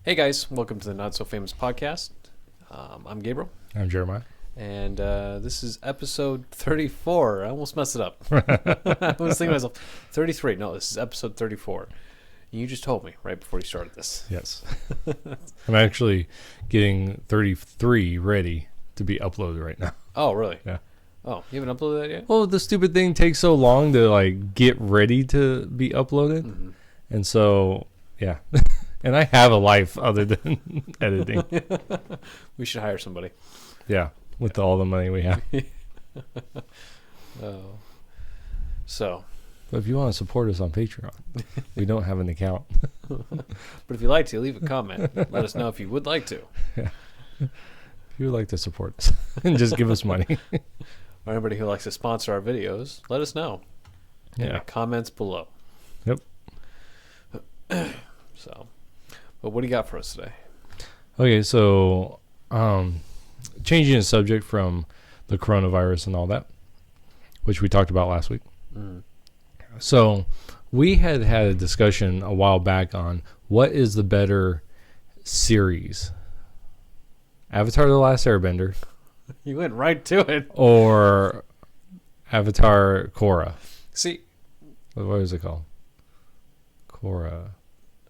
Hey guys, welcome to the Not So Famous podcast. I'm Gabriel, I'm Jeremiah. and this is episode 34. I almost messed it up. I was thinking to myself, 33. No, this is episode 34. You just told me right before you started this. Yes. I'm actually getting 33 ready to be uploaded right now. Oh, really? Yeah. Oh, you haven't uploaded that yet? Well, the stupid thing takes so long to get ready to be uploaded. Mm-hmm. And so, yeah. And I have a life other than editing. We should hire somebody. Yeah. With all the money we have. Oh. So. But if you want to support us on Patreon, we don't have an account. But if you'd like to, leave a comment. Let us know if you would like to. Yeah. If you would like to support us and just give us money. Or anybody who likes to sponsor our videos, let us know. In the comments below. Yep. So, but what do you got for us today? Okay, so changing the subject from the coronavirus and all that, which we talked about last week. Mm. So we had a discussion a while back on what is the better series, Avatar: The Last Airbender, You went right to it. or Avatar Korra. See, What is it called? Korra.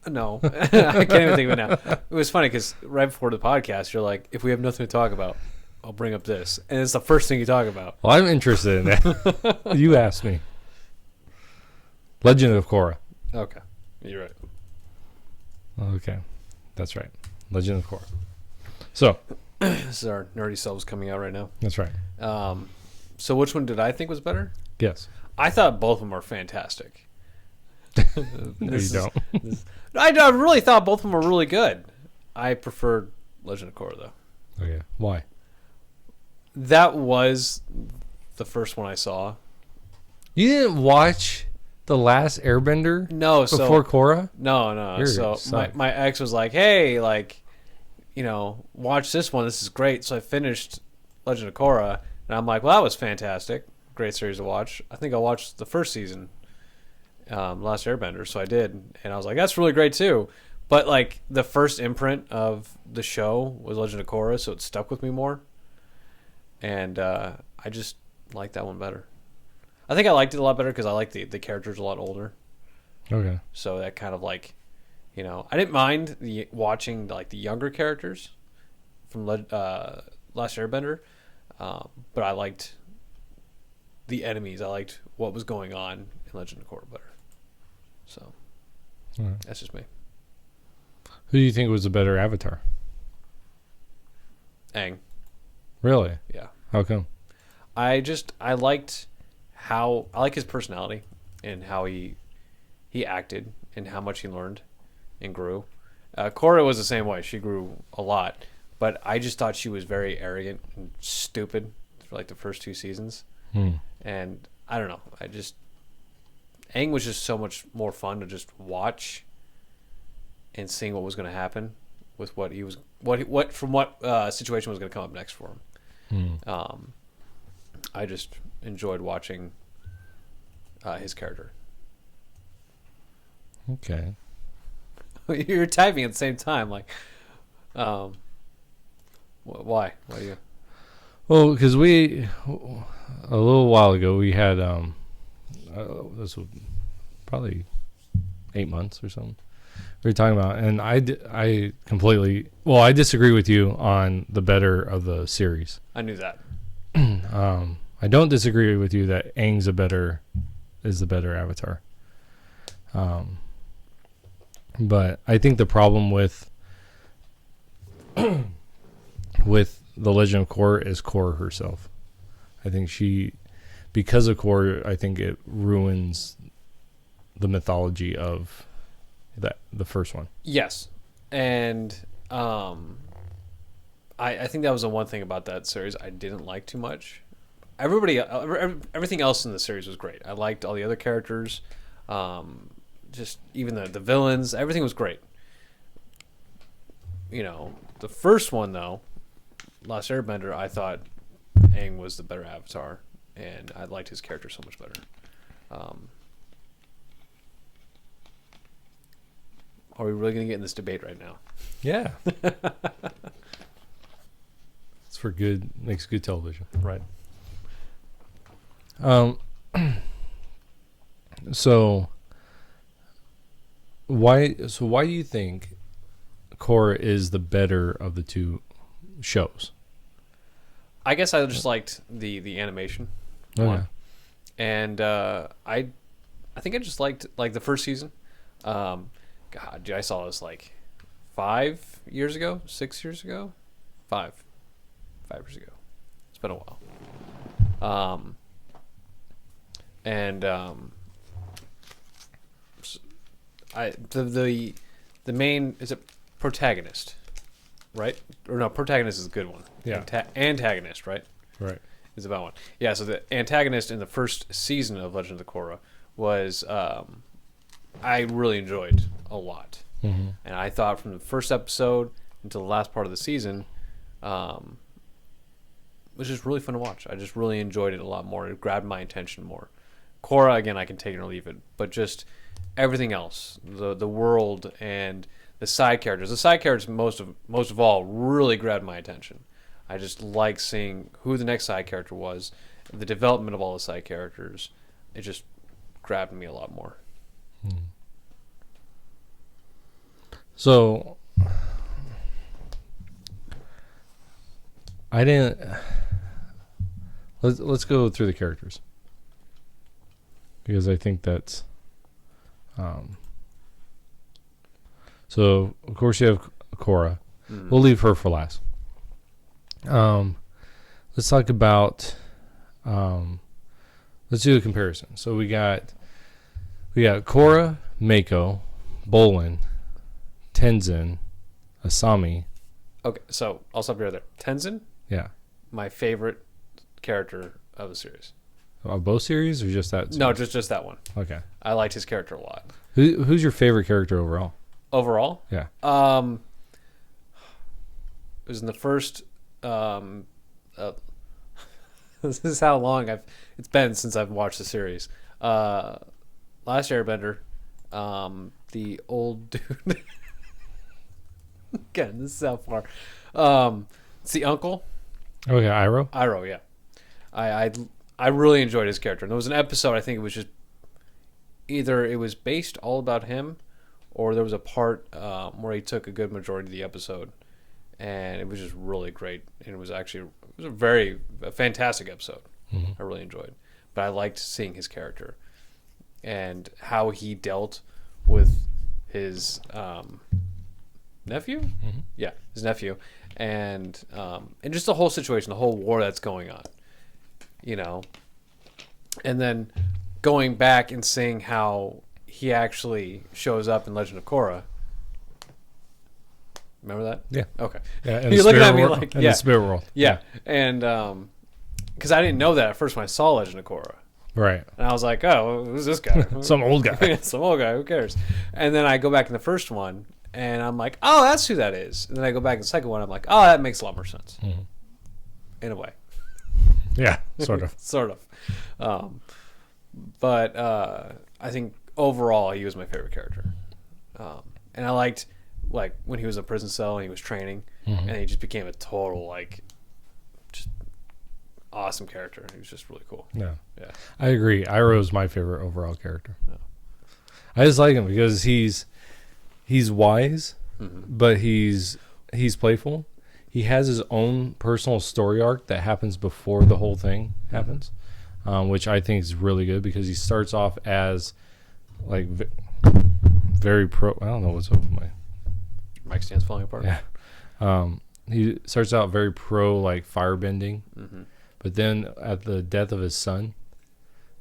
no, I can't even think of it now. It was funny because right before the podcast, you're like, if we have nothing to talk about, I'll bring up this. And it's the first thing you talk about. Well, I'm interested in that. You asked me. Legend of Korra. Okay. You're right. Okay. That's right. Legend of Korra. So, This is our nerdy selves coming out right now. that's right. So which one did I think was better? Yes. I thought both of them are fantastic. No, you don't. I really thought both of them were really good. I preferred Legend of Korra, though. Okay. Why? That was the first one I saw. You didn't watch The Last Airbender No, before Korra? No. You're So suck. my ex was like, "Hey, watch this one. This is great." So I finished Legend of Korra, and I'm like, "Well, that was fantastic. Great series to watch." I think I watched the first season, Last Airbender. So I did, and I was like, "That's really great too." But the first imprint of the show was Legend of Korra, so it stuck with me more, and I just liked that one better. I think I liked it a lot better because I like the characters a lot older. Okay. So that kind of I didn't mind watching the younger characters from Last Airbender, but I liked the enemies. I liked what was going on in Legend of Korra better. So All right. that's just me. Who do you think was a better Avatar? Aang, Really? yeah. How come? I liked how I like his personality and how he acted and how much he learned and grew. Korra was the same way. She grew a lot, but I just thought she was very arrogant and stupid for the first two seasons. And I don't know. Aang was just so much more fun to just watch and seeing what was going to happen with what he was, what situation was going to come up next for him. I just enjoyed watching his character. Okay. You're typing at the same time, why? Why do you? Well, because we, a little while ago, we had, this was probably 8 months or something. We were talking about, and I completely, well, I disagree with you on the better of the series. I knew that. I don't disagree with you that Aang's is the better Avatar. But I think the problem with the Legend of Korra is Korra herself. I think because of Korra, I think it ruins the mythology of the first one. Yes, and I think that was the one thing about that series I didn't like too much. Everything else in the series was great. I liked all the other characters, just even the villains. Everything was great. The first one though, Last Airbender, I thought Aang was the better Avatar, and I liked his character so much better. Are we really going to get in this debate right now? Yeah. It's for good, makes good television. Right. So why do you think Korra is the better of the two shows? I guess I just liked the animation. Okay. One. And I think I just liked like the first season. God, dude, I saw this like 5 years ago, 6 years ago, 5 years ago. It's been a while. The main is a protagonist, right? Or no, protagonist is a good one. Yeah. Antagonist, right? Right. Is about one. Yeah, so the antagonist in the first season of Legend of Korra was I really enjoyed a lot. Mm-hmm. And I thought from the first episode until the last part of the season, it was just really fun to watch. I just really enjoyed it a lot more. It grabbed my attention more. Korra, again, I can take it or leave it, but just everything else, the world and the side characters. The side characters, most of all, really grabbed my attention. I just like seeing who the next side character was, the development of all the side characters. It just grabbed me a lot more. So I didn't. Let's go through the characters because I think that's. So of course you have Korra. We'll leave her for last. Let's talk about. Let's do a comparison. So we got Korra, Mako, Bolin, Tenzin, Asami. Okay, so I'll stop you right there. Tenzin, Yeah. my favorite character of the series. Both series or just that? No, just that one. Okay. I liked his character a lot. Who's your favorite character overall? Overall, Yeah. it was in the first. This is how long it's been since I've watched the series. Last Airbender, the old dude. Again, this is how far. It's the uncle. Okay, Iroh. Iroh, yeah. I really enjoyed his character. And there was an episode, I think it was just either it was based all about him or there was a part where he took a good majority of the episode. And it was just really great. And it was a fantastic episode. Mm-hmm. I really enjoyed. But I liked seeing his character and how he dealt with his nephew. Mm-hmm. Yeah, his nephew, and just the whole situation, the whole war that's going on, and then going back and seeing how he actually shows up in Legend of Korra. Remember that? Yeah. Okay. Yeah, You're looking at me world, like, in yeah, the spirit world. yeah, and because I didn't know that at first when I saw Legend of Korra. Right. And I was like, oh, who's this guy? Some old guy. Some old guy. Who cares? And then I go back in the first one, and I'm like, oh, that's who that is. And then I go back in the second one, I'm like, oh, that makes a lot more sense. Mm-hmm. In a way. Yeah, sort of. Sort of. But I think overall, he was my favorite character. And I liked, like, when he was in a prison cell and he was training, Mm-hmm. and he just became a total, like, just awesome character. He was just really cool. Yeah. Yeah. I agree. Iroh is my favorite overall character. Yeah. I just like him because he's wise, Mm-hmm. but he's playful. He has his own personal story arc that happens before the whole thing happens, which I think is really good because he starts off as like very pro. I don't know what's over my Mic stand's falling apart. yeah. He starts out very pro like firebending, Mm-hmm. but then at the death of his son,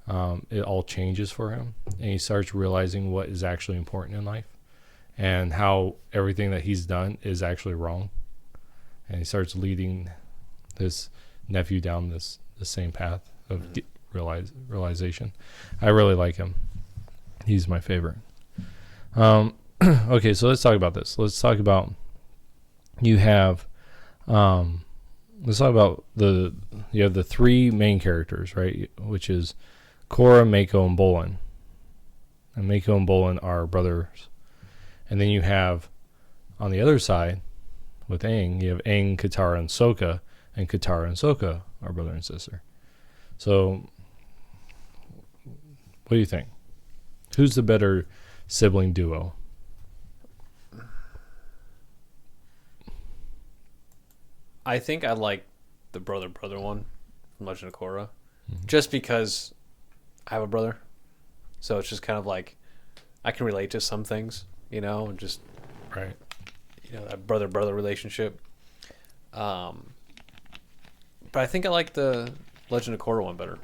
it all changes for him, and he starts realizing what is actually important in life, and how everything that he's done is actually wrong, and he starts leading his nephew down the same path of realization. I really like him. He's my favorite. Okay, so let's talk about this. Let's talk about you have let's talk about you have the three main characters, right? Which is Korra, Mako, and Bolin. And Mako and Bolin are brothers. And then you have on the other side, with Aang, you have Aang, Katara, and Sokka, and Katara and Sokka are brother and sister. So, what do you think? Who's the better sibling duo? I think I like the brother one from Legend of Korra, just because I have a brother, so it's just kind of like I can relate to some things, and just Right. That brother relationship. But I think I like the Legend of Korra one better.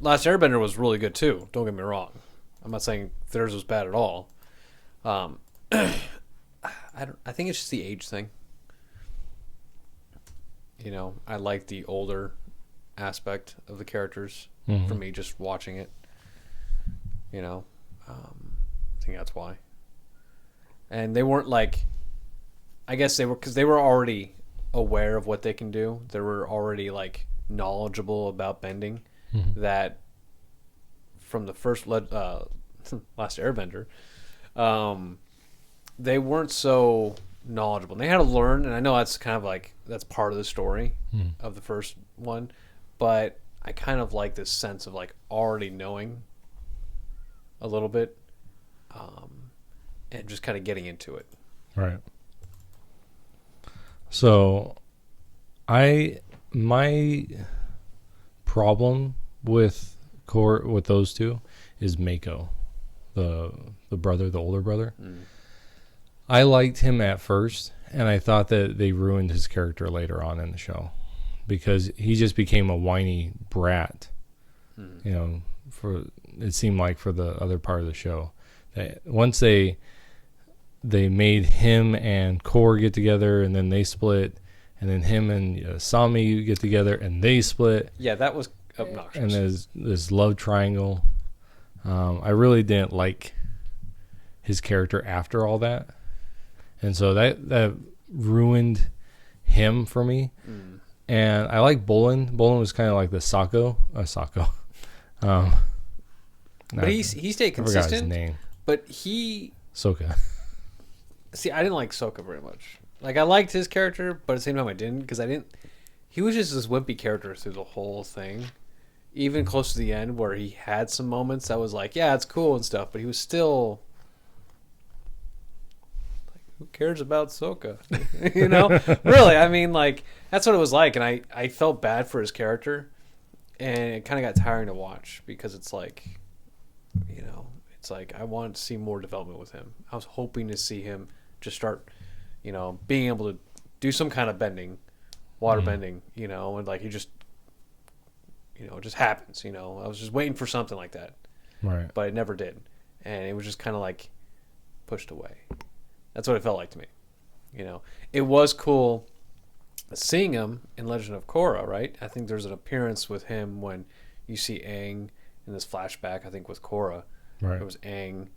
Last Airbender was really good too. Don't get me wrong. I'm not saying theirs was bad at all. I think it's just the age thing. I like the older aspect of the characters for me just watching it. I think that's why. And they weren't like, I guess they were, because they were already aware of what they can do. They were already like knowledgeable about bending. That from the first Last Airbender, they weren't so knowledgeable. And they had to learn, and I know that's kind of like that's part of the story of the first one, but I kind of like this sense of like already knowing a little bit, and just kind of getting into it. Right. So, my problem with those two is Mako, the brother, the older brother. I liked him at first, and I thought that they ruined his character later on in the show because he just became a whiny brat. For it seemed like for the other part of the show, that once they made him and Korra get together, and then they split, and then him and Sami get together, and they split. Yeah, that was obnoxious. And there's this love triangle. I really didn't like his character after all that, and so that ruined him for me. And I like Bolin. Bolin was kind of like the Sokko. But he stayed consistent. I forgot his name. But he Sokka. See, I didn't like Sokka very much. Like, I liked his character, but at the same time I didn't, because he was just this wimpy character through the whole thing. Even close to the end, where he had some moments that was like, yeah, it's cool and stuff, but he was still like, who cares about Sokka? Really, I mean, like, that's what it was like, and I felt bad for his character, and it kind of got tiring to watch, because it's like, it's like, I wanted to see more development with him. I was hoping to see him just start, being able to do some kind of bending, water bending, and like he just, it just happens, I was just waiting for something like that. Right. But it never did. And it was just kind of like pushed away. That's what it felt like to me. It was cool seeing him in Legend of Korra, right? I think there's an appearance with him when you see Aang in this flashback, I think with Korra. Right. It was Aang,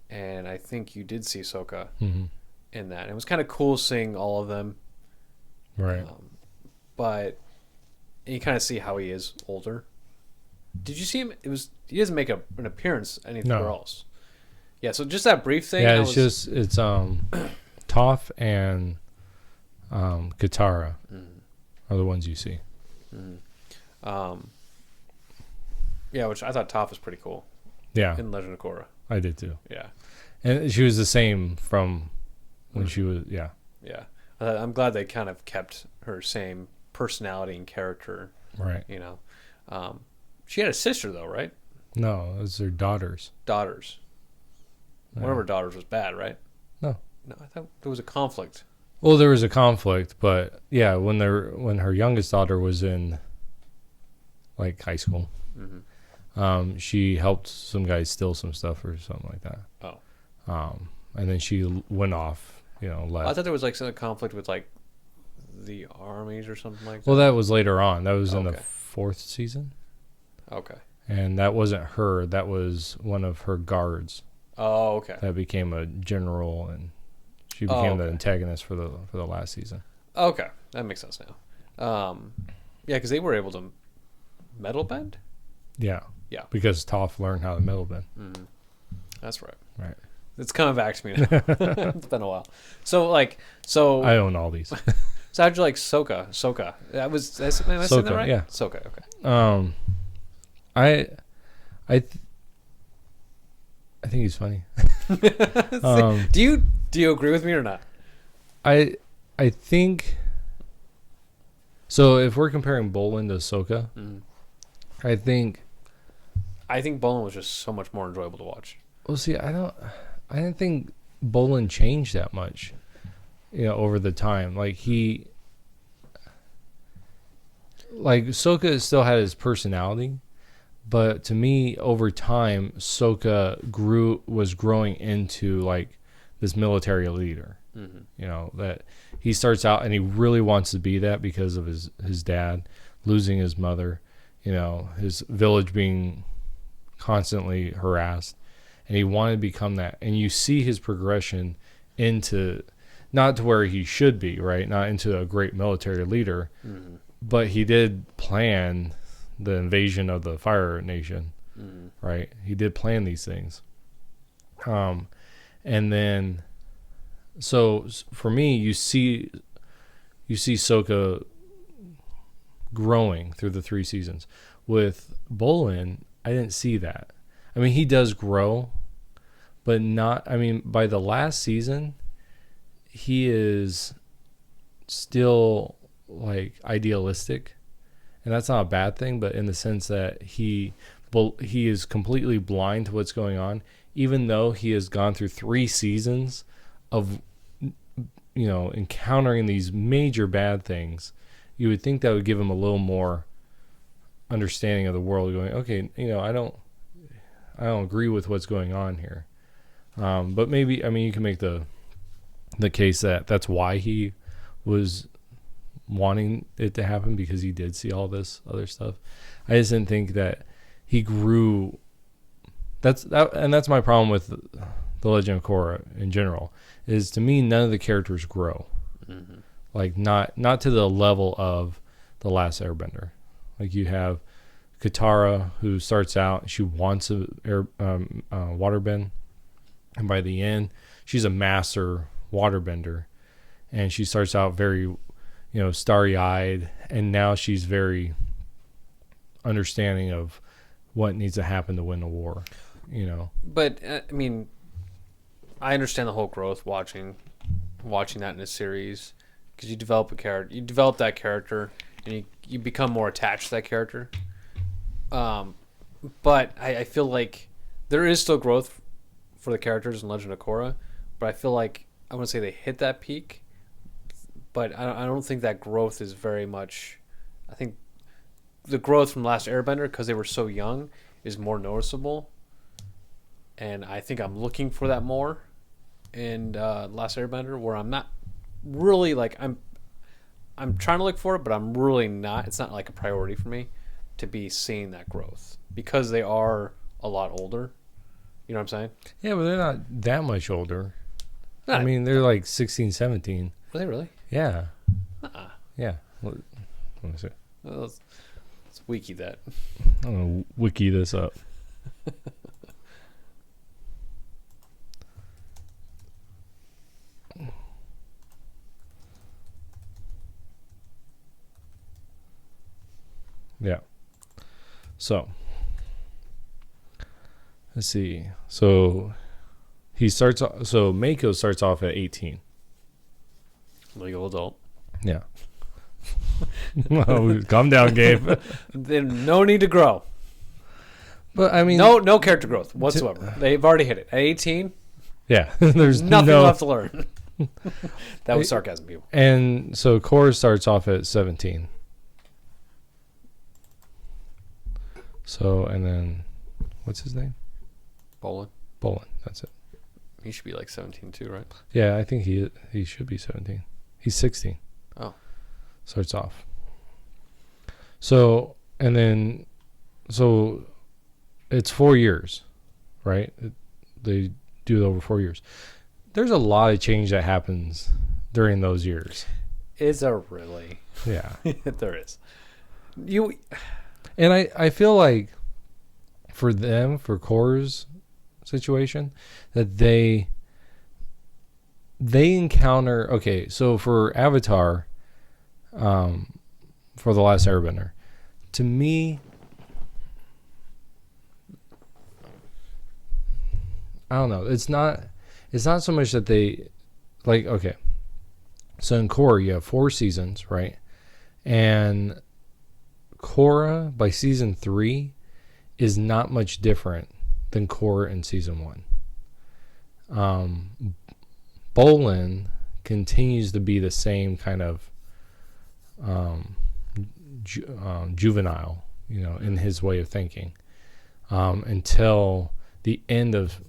and I think you did see Sokka in that. And it was kind of cool seeing all of them. Right. But you kind of see how he is older. Did you see him? He doesn't make an appearance anywhere else. Yeah, so just that brief thing. Yeah, it's Toph and Katara are the ones you see. Yeah, which I thought Toph was pretty cool. Yeah. In Legend of Korra. I did too. Yeah. And she was the same from when she was, yeah. Yeah. I'm glad they kind of kept her same personality and character. Right. She had a sister, though, right? No, it was her daughters. Daughters. Yeah. One of her daughters was bad, right? No. No, I thought there was a conflict. Well, there was a conflict, but yeah, when her youngest daughter was in like high school, she helped some guys steal some stuff or something like that. Oh. And then she went off, left. I thought there was like some conflict with like the armies or something like that. Well, that was later on. That was in the 4th season. Okay. And that wasn't her. That was one of her guards. Oh, okay. That became a general, and she became the antagonist for the last season. Okay, that makes sense now. Yeah, because they were able to metal bend. Yeah. Yeah. Because Toph learned how to metal bend. That's right. Right. It's coming back to me now. It's been a while. So I own all these. So how'd you like Soka? Am I saying that right? Yeah. Soka. Okay. I think he's funny. Do you agree with me or not? I think so. If we're comparing Bolin to Ahsoka, I think Bolin was just so much more enjoyable to watch. Well, see, I didn't think Bolin changed that much, over the time. Like Ahsoka still had his personality, but to me, over time, Ahsoka was growing into like this military leader. That he starts out and he really wants to be that because of his dad losing his mother, his village being constantly harassed, and he wanted to become that. And you see his progression into not to where he should be, right? Not into a great military leader, but he did plan the invasion of the Fire Nation, right? He did plan these things. And then, so for me, you see Ahsoka growing through the 3 seasons. With Bolin, I didn't see that. I mean, he does grow, but not. I mean, by the last season, he is still like idealistic, and that's not a bad thing. But in the sense that he is completely blind to what's going on, even though he has gone through 3 seasons of encountering these major bad things. You would think that would give him a little more understanding of the world, going, okay, I don't agree with what's going on here. But maybe, I mean, you can make the case that that's why he was wanting it to happen, because he did see all this other stuff. I just didn't think that he grew. That's my problem with the Legend of Korra in general, is to me, none of the characters grow. Like not to the level of The Last Airbender. Like you have Katara, who starts out, she wants a waterbend, and by the end, she's a master waterbender, and she starts out very, starry-eyed, and now she's very understanding of what needs to happen to win the war. But I mean, I understand the whole growth watching that in a series, because you develop that character, and you become more attached to that character. But I feel like there is still growth for the characters in Legend of Korra, but I feel like I want to say they hit that peak, but I don't think that growth is very much. I think the growth from Last Airbender, because they were so young, is more noticeable, and I think I'm looking for that more in Last Airbender, where I'm not really like I'm trying to look for it, but I'm really not. It's not like a priority for me to be seeing that growth, because they are a lot older. You know what I'm saying? Yeah, but they're not that much older. Not, I mean, they're like 16, 17. Were they really? Yeah. Uh-uh. Yeah. Let me see. Let's wiki that. I'm going to wiki this up. Yeah. So, let's see. So, Mako starts off at 18. Legal adult. Yeah. Oh, calm down, Gabe. Then no need to grow. But I mean, no character growth whatsoever. They've already hit it at 18. Yeah, there's nothing left to learn. That was sarcasm, people. And so Korra starts off at 17. So, and then what's his name? Bolin. That's it. He should be like 17 too, right? Yeah, I think he should be 17. He's 16. Oh. Starts off. So, and then, so it's 4 years, right? They do it over 4 years. There's a lot of change that happens during those years. Is there really? Yeah. There is. And I feel like for Korra's situation that they encounter. Okay, so for Avatar, for The Last Airbender, to me, I don't know. It's not so much that they like. Okay, so in Korra you have 4 seasons, right? And Korra by season 3 is not much different than Korra in season 1. Bolin continues to be the same kind of juvenile, in his way of thinking, until the end of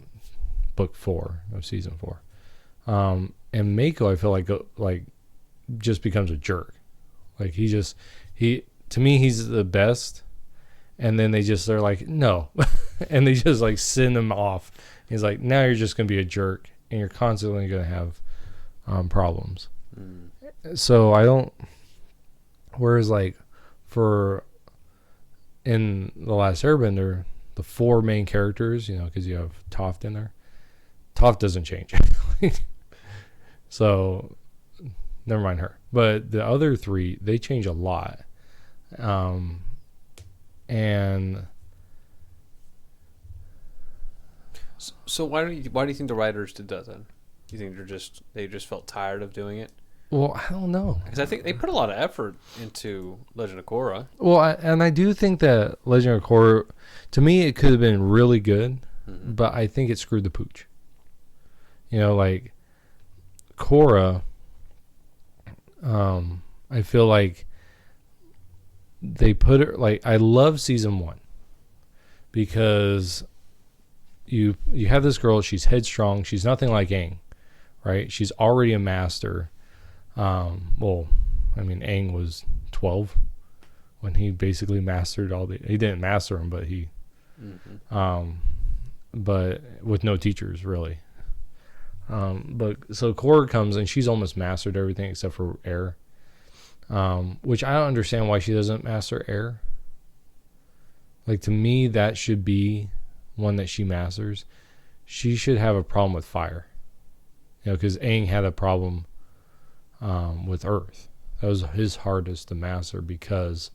book 4 of season 4. And Mako, I feel like just becomes a jerk. Like he to me he's the best, and then they're like no, and they just like send him off. He's like, now you're just gonna be a jerk, and you're constantly gonna have problems. So I don't. Whereas like in The Last Airbender, the 4 main characters, because you have Toph in there. Toph doesn't change. So never mind her. But the other 3, they change a lot. And so why do you think the writers did that then? You think they just felt tired of doing it? Well, I don't know. Because I think they put a lot of effort into Legend of Korra. Well, I do think that Legend of Korra, to me, it could have been really good, but I think it screwed the pooch. Like Korra, I feel like they put her, like, I love season 1 because you have this girl, she's headstrong, she's nothing like Aang, right? She's already a master. Well, I mean, Aang was 12 when he basically mastered he didn't master them, but he, but with no teachers really. But so Korra comes and she's almost mastered everything except for air, which I don't understand why she doesn't master air. Like, to me, that should be one that she masters. She should have a problem with fire, because Aang had a problem with earth. That was his hardest to master because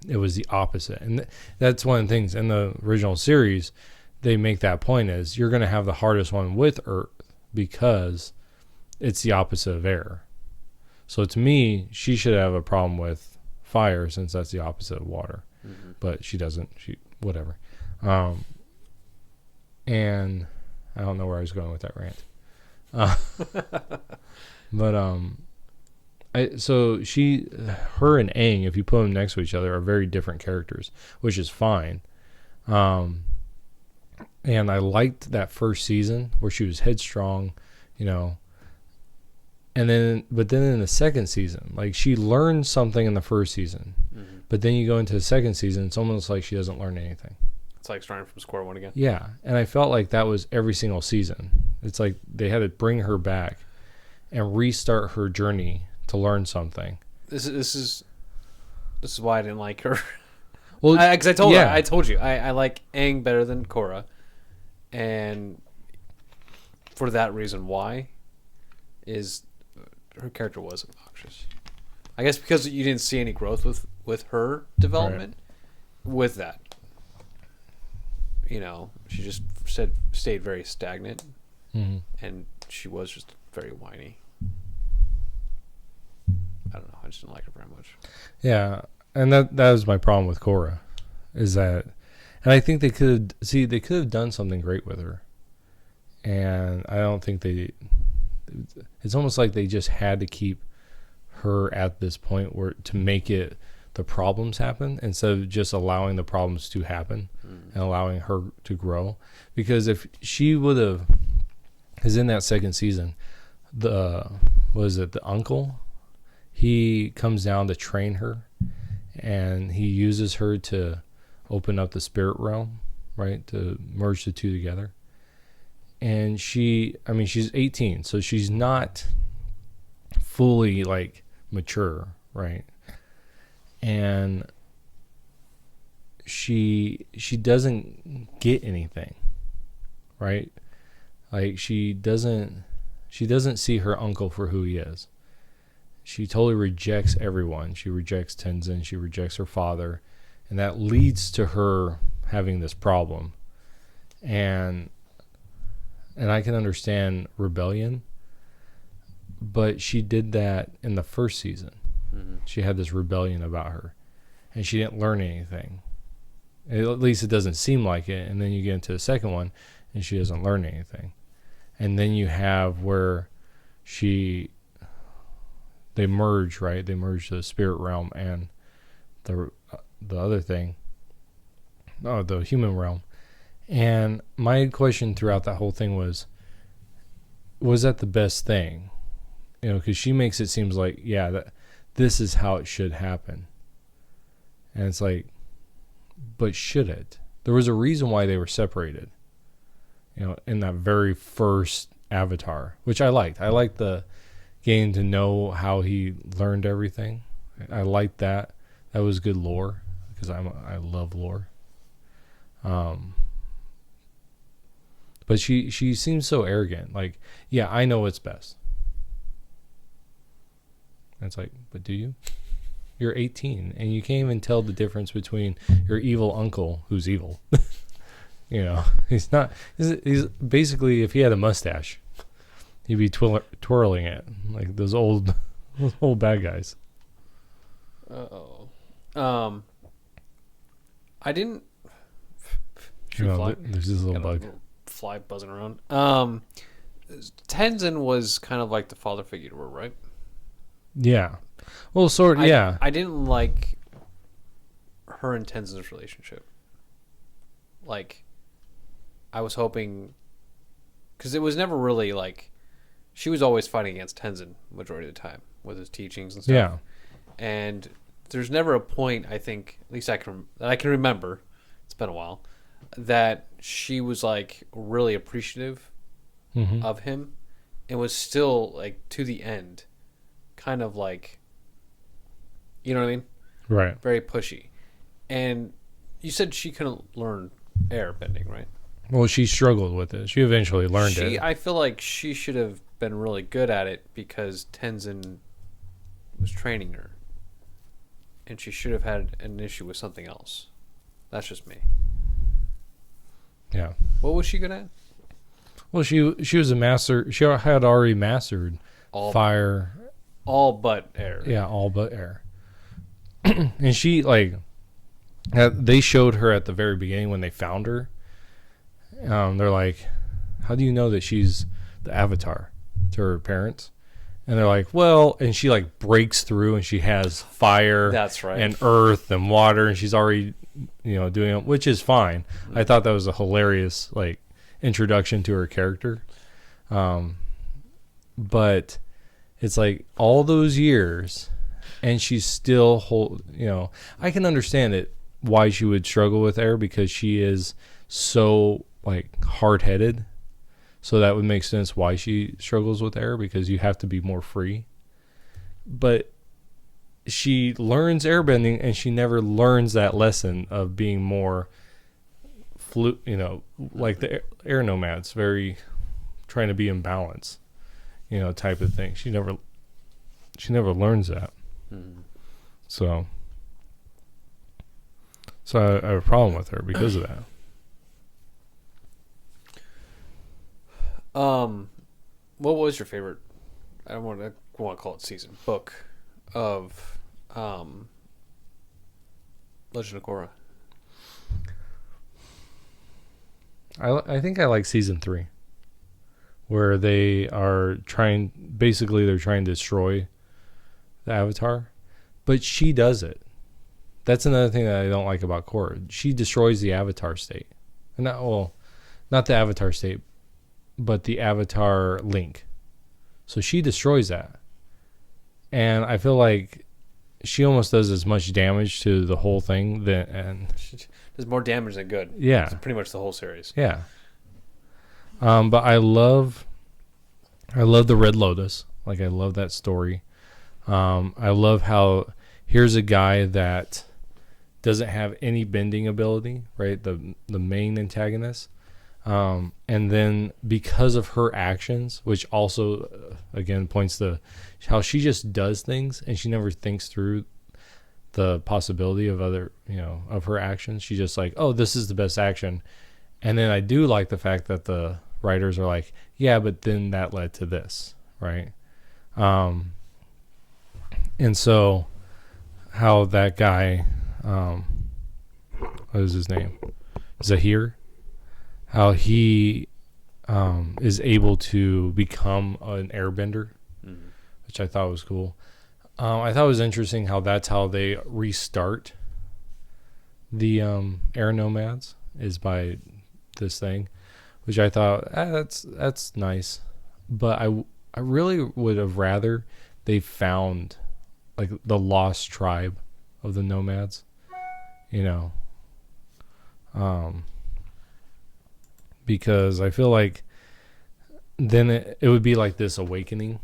it was the opposite. And that's one of the things in the original series, they make that point is you're going to have the hardest one with earth because it's the opposite of air. So to me, she should have a problem with fire since that's the opposite of water. But she doesn't. Whatever. And I don't know where I was going with that rant. But her and Aang, if you put them next to each other, are very different characters, which is fine. And I liked that first season where she was headstrong, but then in the second season, like, she learned something in the first season, but then you go into the second season, it's almost like she doesn't learn anything. It's like starting from square one again. Yeah, and I felt like that was every single season. It's like they had to bring her back and restart her journey to learn something. This is why I didn't like her. Well, because I told you I like Aang better than Korra, and for that reason, why is her character was obnoxious. I guess because you didn't see any growth with her development. Right. With that, she just stayed very stagnant, and she was just very whiny. I don't know. I just didn't like her very much. Yeah, and that was my problem with Korra, is that, and I think they could have done something great with her, and I don't think it's almost like they just had to keep her at this point where to make it the problems happen instead of just allowing the problems to happen and allowing her to grow. Because if she would have, because in that second season, the uncle, he comes down to train her, and he uses her to open up the spirit realm, right, to merge the two together. And she's 18, so she's not fully like mature, right? And she doesn't get anything. right? Like she doesn't see her uncle for who he is. She totally rejects everyone. She rejects Tenzin. She rejects her father. And that leads to her having this problem. And I can understand rebellion. But she did that in the first season. Mm-hmm. She had this rebellion about her. And she didn't learn anything. At least it doesn't seem like it. And then you get into the second one, and she doesn't learn anything. And then you have where they merge, right? They merge the spirit realm and the other thing, the human realm. And my question throughout that whole thing was that the best thing? Because she makes it seems like, yeah, that this is how it should happen. And it's like, but should it? There was a reason why they were separated. In that very first Avatar, which I liked. I liked the getting to know how he learned everything. I liked that. That was good lore because I love lore. But she seems so arrogant. Like, yeah, I know what's best. And it's like, but do you? You're 18 and you can't even tell the difference between your evil uncle who's evil. He's not. He's basically, if he had a mustache, he'd be twirling it like those old bad guys. I didn't. There's this little bug. Little fly buzzing around. Tenzin was kind of like the father figure to her, right? Yeah. Well, sort of. Yeah. I didn't like her and Tenzin's relationship. Like, I was hoping, because it was never really like, she was always fighting against Tenzin majority of the time with his teachings and stuff. Yeah. And there's never a point, I think, at least that I can remember, it's been a while, that she was like really appreciative of him and was still like to the end kind of like, you know what I mean? Right. Very pushy. And you said she couldn't learn airbending, right? Well, she struggled with it. She eventually learned it. I feel like she should have been really good at it because Tenzin was training her. And she should have had an issue with something else. That's just me. Yeah. What was she good at? Well, she was a master. She had already mastered fire. All but air. Yeah, all but air. And she, like, they showed her at the very beginning when they found her. They're like, how do you know that she's the Avatar to her parents? And they're like, well, and she like breaks through and she has fire. That's right. And earth and water, and she's already, doing it, which is fine. I thought that was a hilarious like introduction to her character. But it's like all those years and she's still I can understand it why she would struggle with air because she is so like hard-headed. So that would make sense why she struggles with air because you have to be more free. But she learns airbending and she never learns that lesson of being more like the air nomads, very trying to be in balance, type of thing. She never learns that. So I have a problem with her because of that. What was your favorite? I don't want to call it season book of Legend of Korra. I think I like season 3, where they are trying to destroy the Avatar, but she does it. That's another thing that I don't like about Korra. She destroys the Avatar state, and not the Avatar state, but the Avatar link. So she destroys that. And I feel like she almost does as much damage to the whole thing She does more damage than good. Yeah. It's pretty much the whole series. Yeah. But I love the Red Lotus. Like, I love that story. I love how here's a guy that doesn't have any bending ability, right? The main antagonist. And then because of her actions, which also again points to how she just does things and she never thinks through the possibility of other, of her actions. She's just like, oh, this is the best action. And then I do like the fact that the writers are like, yeah, but then that led to this, right? And so how that guy, what is his name? Zahir, how he is able to become an airbender, which I thought was cool. I thought it was interesting how that's how they restart the air nomads is by this thing, which I thought that's nice. But I really would have rather they found like the lost tribe of the nomads, because I feel like then it would be like this awakening,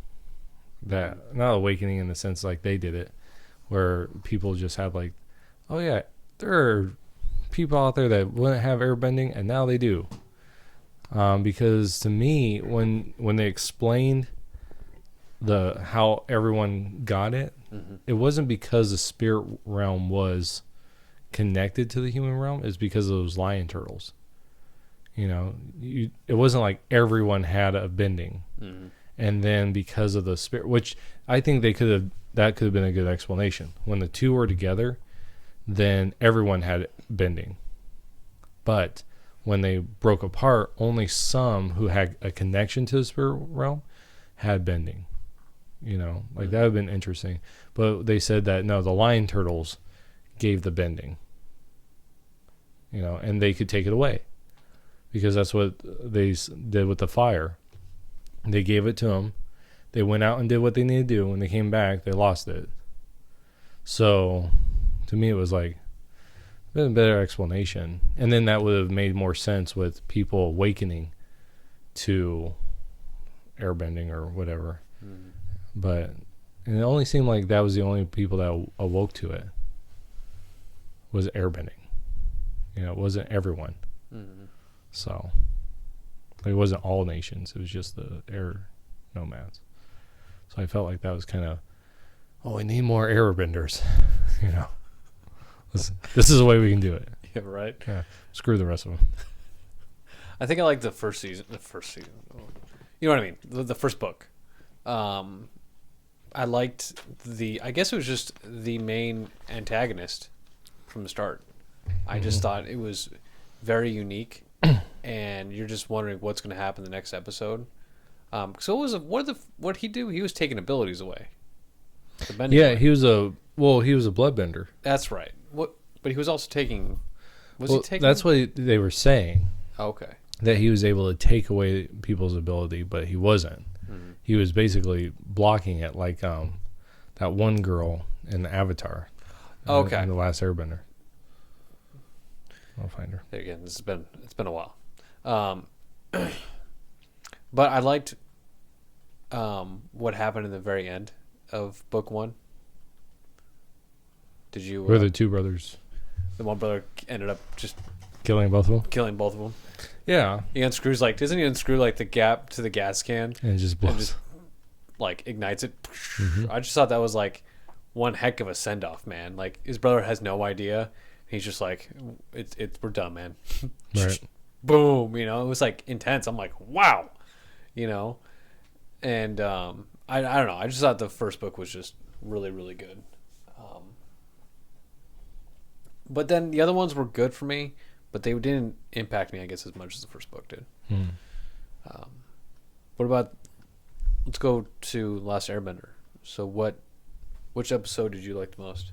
that not awakening in the sense like they did it, where people just have like, oh yeah, there are people out there that wouldn't have airbending and now they do. Because to me, when they explained how everyone got it, it wasn't because the spirit realm was connected to the human realm. It's because of those lion turtles. It wasn't like everyone had a bending, and then because of the spirit, which I think that could have been a good explanation. When the two were together, then everyone had bending, but when they broke apart, only some who had a connection to the spirit realm had bending. That would have been interesting. But they said that no, the lion turtles gave the bending. And they could take it away because that's what they did with the fire. They gave it to them. They went out and did what they needed to do. When they came back, they lost it. So, to me, it was like a better explanation. And then that would have made more sense with people awakening to airbending or whatever. But and it only seemed like that was the only people that awoke to it was airbending. It wasn't everyone. So it wasn't all nations. It was just the air nomads. So I felt like that was kind of, we need more airbenders. This is the way we can do it. Yeah, right. Yeah. Screw the rest of them. I think I like the first season. You know what I mean? The first book. I liked I guess it was just the main antagonist from the start. I just thought it was very unique, and you're just wondering what's going to happen in the next episode. So what did he do? He was taking abilities away. Yeah, he was a bloodbender. That's right. But he was also taking. Was he taking? That's what they were saying. Okay. That he was able to take away people's ability, but he wasn't. He was basically blocking it, like that one girl in the Avatar. Okay. In the last Airbender. I'll find her. Again, it's been a while. But I liked what happened in the very end of book one. Did you? Were the two brothers? The one brother ended up just killing both of them. Yeah. He unscrews doesn't he unscrew the gap to the gas can and it just blows. And just ignites it. I just thought that was one heck of a send off, man. His brother has no idea. He's just we're done, man. Right. Boom. It was intense. I'm like, wow. And I don't know. I just thought the first book was just really, really good. But then the other ones were good for me, but they didn't impact me, I guess, as much as the first book did. What about? Let's go to Last Airbender. So which episode did you like the most?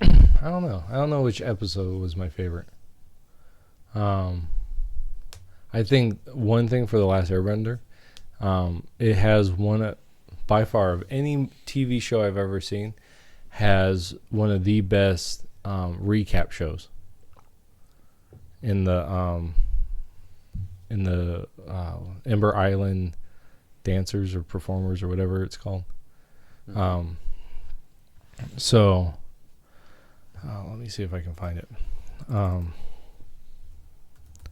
I don't know. I don't know which episode was my favorite. I think one thing for The Last Airbender, it has one, by far, of any TV show I've ever seen, has one of the best recap shows in the Ember Island dancers or performers or whatever it's called. So let me see if I can find it.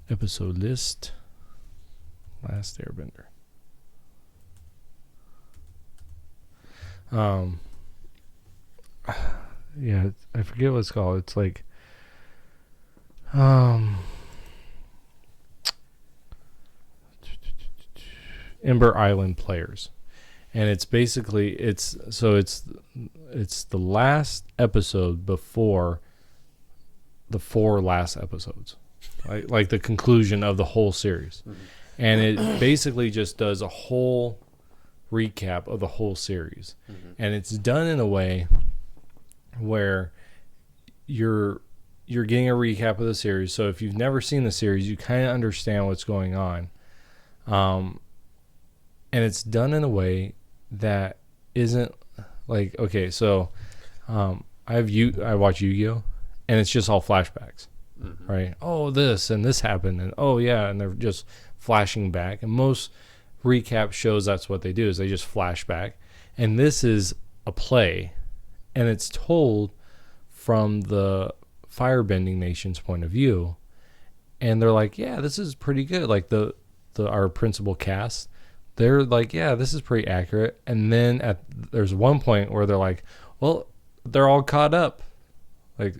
Episode list. Last Airbender. Yeah, I forget what it's called. It's like, Ember Island Players, and it's basically it's the last episode before the 4 last episodes, like the conclusion of the whole series, and it basically just does a whole recap of the whole series, and it's done in a way where you're getting a recap of the series. So if you've never seen the series, you kind of understand what's going on. And it's done in a way that isn't like, okay, so I watch Yu-Gi-Oh! And it's just all flashbacks, right? Oh, this and this happened, and oh yeah, and they're just flashing back. And most recap shows, that's what they do, is they just flash back. And this is a play, and it's told from the Firebending Nation's point of view. And they're like, yeah, this is pretty good. Like our principal cast, they're like, yeah, this is pretty accurate. And then there's one point where they're like, well, they're all caught up. Like,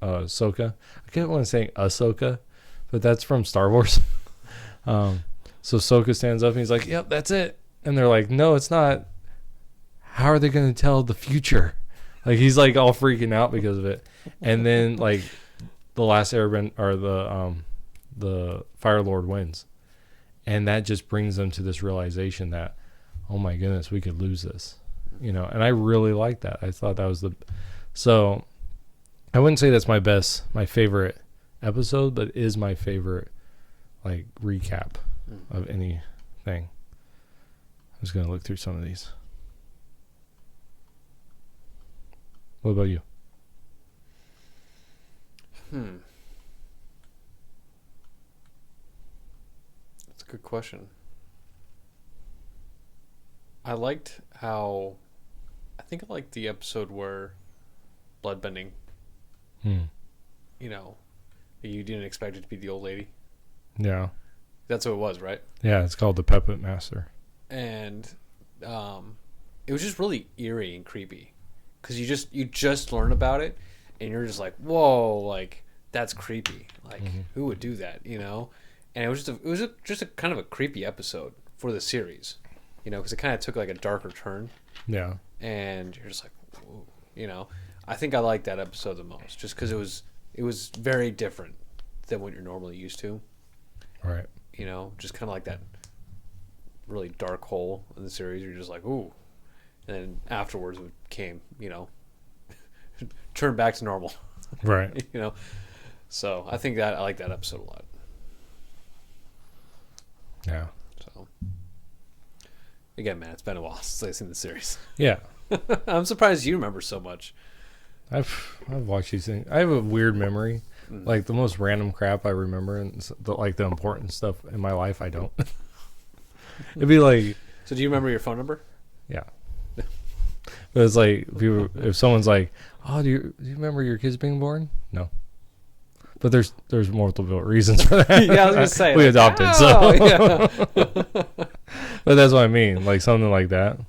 Ahsoka. I can't want to say Ahsoka, but that's from Star Wars. So Ahsoka stands up and he's like, yep, that's it. And they're like, no, it's not. How are they going to tell the future? Like, he's like all freaking out because of it. And then like the last Airbender, or the Fire Lord wins. And that just brings them to this realization that, oh my goodness, we could lose this, and I really like that. I thought that was so I wouldn't say that's my favorite episode, but it is my favorite, like, recap of anything. I'm just going to look through some of these. What about you? Good question. I liked how, I think I liked the episode where bloodbending, you didn't expect it to be the old lady. Yeah. That's what it was, right? Yeah, it's called the Puppet Master. And it was just really eerie and creepy, because you just learn about it and you're just like, whoa, like, that's creepy. Like, who would do that, And it was just a kind of a creepy episode for the series, because it kind of took like a darker turn. Yeah. And you're just like, whoa, I think I liked that episode the most, just because it was very different than what you're normally used to. Right. Just kind of like that really dark hole in the series. You're just like, ooh, and then afterwards it came, turned back to normal. Right. So I think that I like that episode a lot. Yeah. So again, man, it's been a while since I've seen the series. Yeah. I'm surprised you remember so much. I've watched these things. I have a weird memory. Like, the most random crap I remember, and the important stuff in my life I don't. It'd be like, so do you remember your phone number? Yeah. But it's like, if someone's like, oh, do you remember your kids being born? No. But there's multiple reasons for that. Yeah, I was gonna say we adopted, so. Yeah. But that's what I mean, like something like that.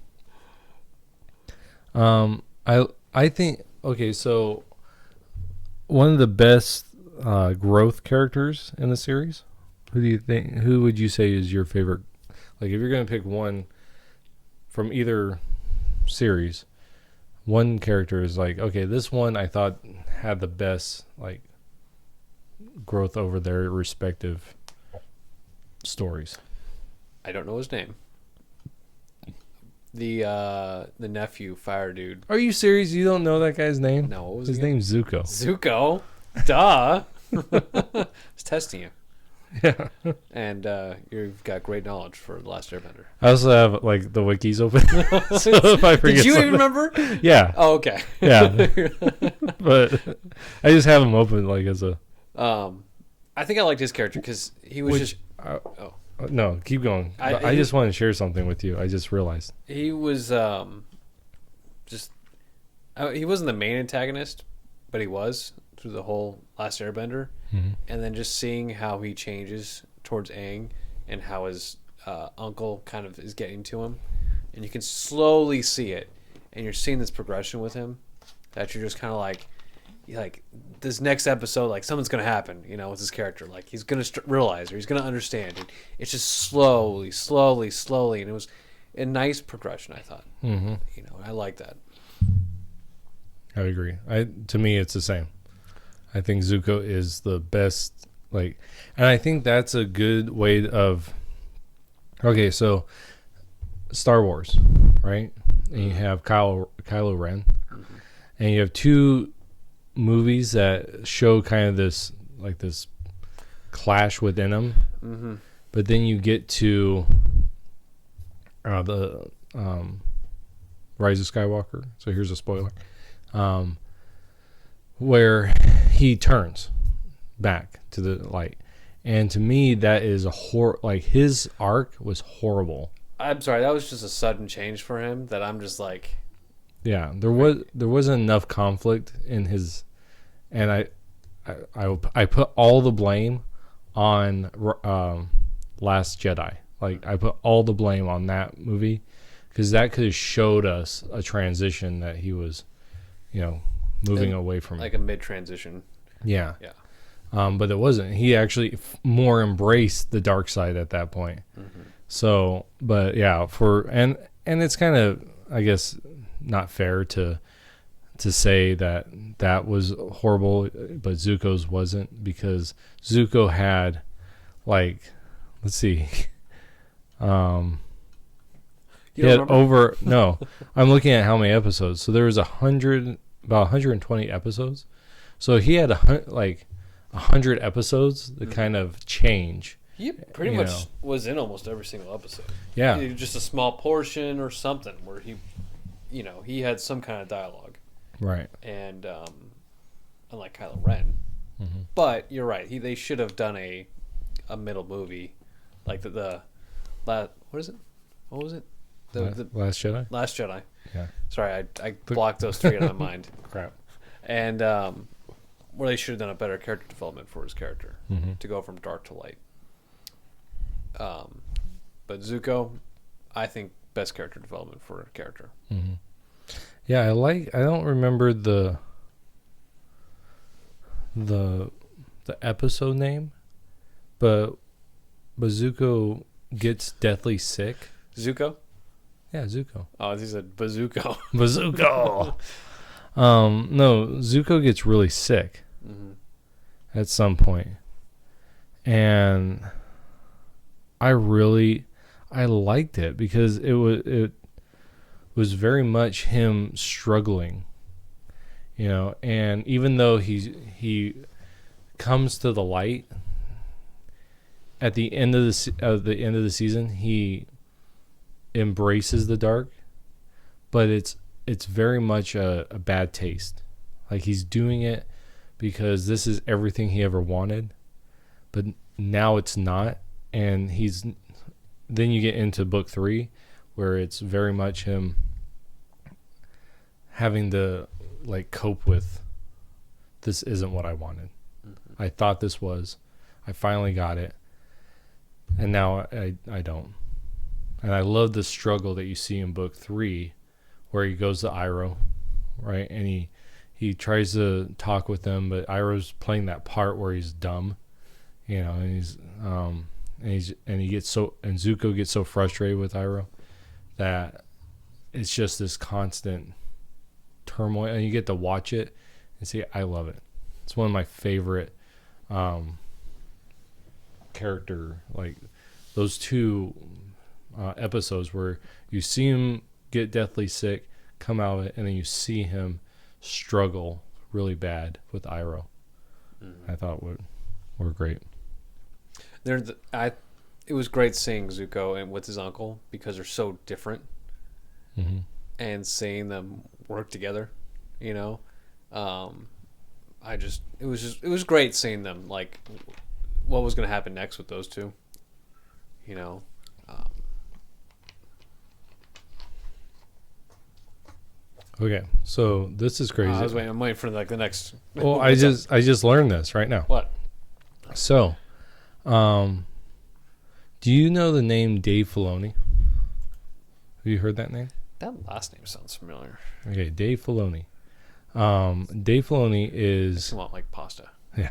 I think, okay, so one of the best growth characters in the series, who would you say is your favorite? Like, if you're gonna pick one from either series, one character is like, okay, this one I thought had the best, like, growth over their respective stories. I don't know his name. The nephew fire dude. Are you serious? You don't know that guy's name? No, what was his name? Zuko. Zuko? Duh. I was testing you. Yeah. And you've got great knowledge for The Last Airbender. I also have, like, the wikis open. So if I forget Did you something. even remember? Yeah. Oh, okay. Yeah. But I just have him open, like, as a... I think I liked his character because he was no, keep going. I just want to share something with you. I just realized. He was he wasn't the main antagonist, but he was. through the whole Last Airbender, and then just seeing how he changes towards Aang and how his uncle kind of is getting to him, and you can slowly see it, and you're seeing this progression with him that you're just kind of like this next episode, like something's gonna happen, with his character, like he's gonna realize or he's gonna understand it. It's just slowly, and it was a nice progression, I thought. I like that. I agree. To me, it's the same. I think Zuko is the best, and I think that's a good way of. Okay, so Star Wars, right? And you have Kylo Ren, and you have two movies that show kind of this clash within them, but then you get to the Rise of Skywalker. So here's a spoiler. Where he turns back to the light, and to me that is his arc was horrible. I'm sorry, that was just a sudden change for him that I'm just like, yeah, there wasn't enough conflict in his, and I put all the blame on Last Jedi. I put all the blame on that movie, because that could have showed us a transition that he was, moving away from a mid transition. Yeah. But it wasn't. He actually more embraced the dark side at that point. So, but yeah, and it's kind of, I guess, not fair to say that was horrible, but Zuko's wasn't, because Zuko had, let's see, he had over, no, I'm looking at how many episodes. So there was about 120 episodes. So he had 100 episods that kind of change. He pretty much was in almost every single episode. Yeah. Just a small portion or something where he had some kind of dialogue. Right. And unlike Kylo Ren. But you're right. They should have done a middle movie, like the what is it? What was it? The Last Jedi? Last Jedi. Yeah. Sorry, I blocked those three in my mind. Crap. And where they should have done a better character development for his character to go from dark to light. But Zuko, I think best character development for a character. Yeah, I don't remember the episode name, but Zuko gets deathly sick. Zuko? Yeah, Zuko. Oh, he said bazooka. Bazooka. No, Zuko gets really sick at some point, and I liked it because it was very much him struggling, and even though he comes to the light at the end of the season, he embraces the dark, but it's very much a bad taste. He's doing it because this is everything he ever wanted, but now it's not. And then you get into book 3, where it's very much him having to cope with, this isn't what I wanted. I thought this was. I finally got it, and now I don't. And I love the struggle that you see in book 3, where he goes to Iroh, right? And he tries to talk with them, but Iroh's playing that part where he's dumb, and he's Zuko gets so frustrated with Iroh that it's just this constant turmoil, and you get to watch it and see. I love it. It's one of my favorite character, those two episodes where you see him get deathly sick, come out of it, and then you see him struggle really bad with Iroh. I thought were great. It was great seeing Zuko and with his uncle, because they're so different, and seeing them work together. It was great seeing them, what was going to happen next with those two. Okay, so this is crazy. I'm waiting for like the next. Well, I just learned this right now. What? So, do you know the name Dave Filoni? Have you heard that name? That last name sounds familiar. Okay, Dave Filoni. Dave Filoni is. Makes me want like pasta. Yeah.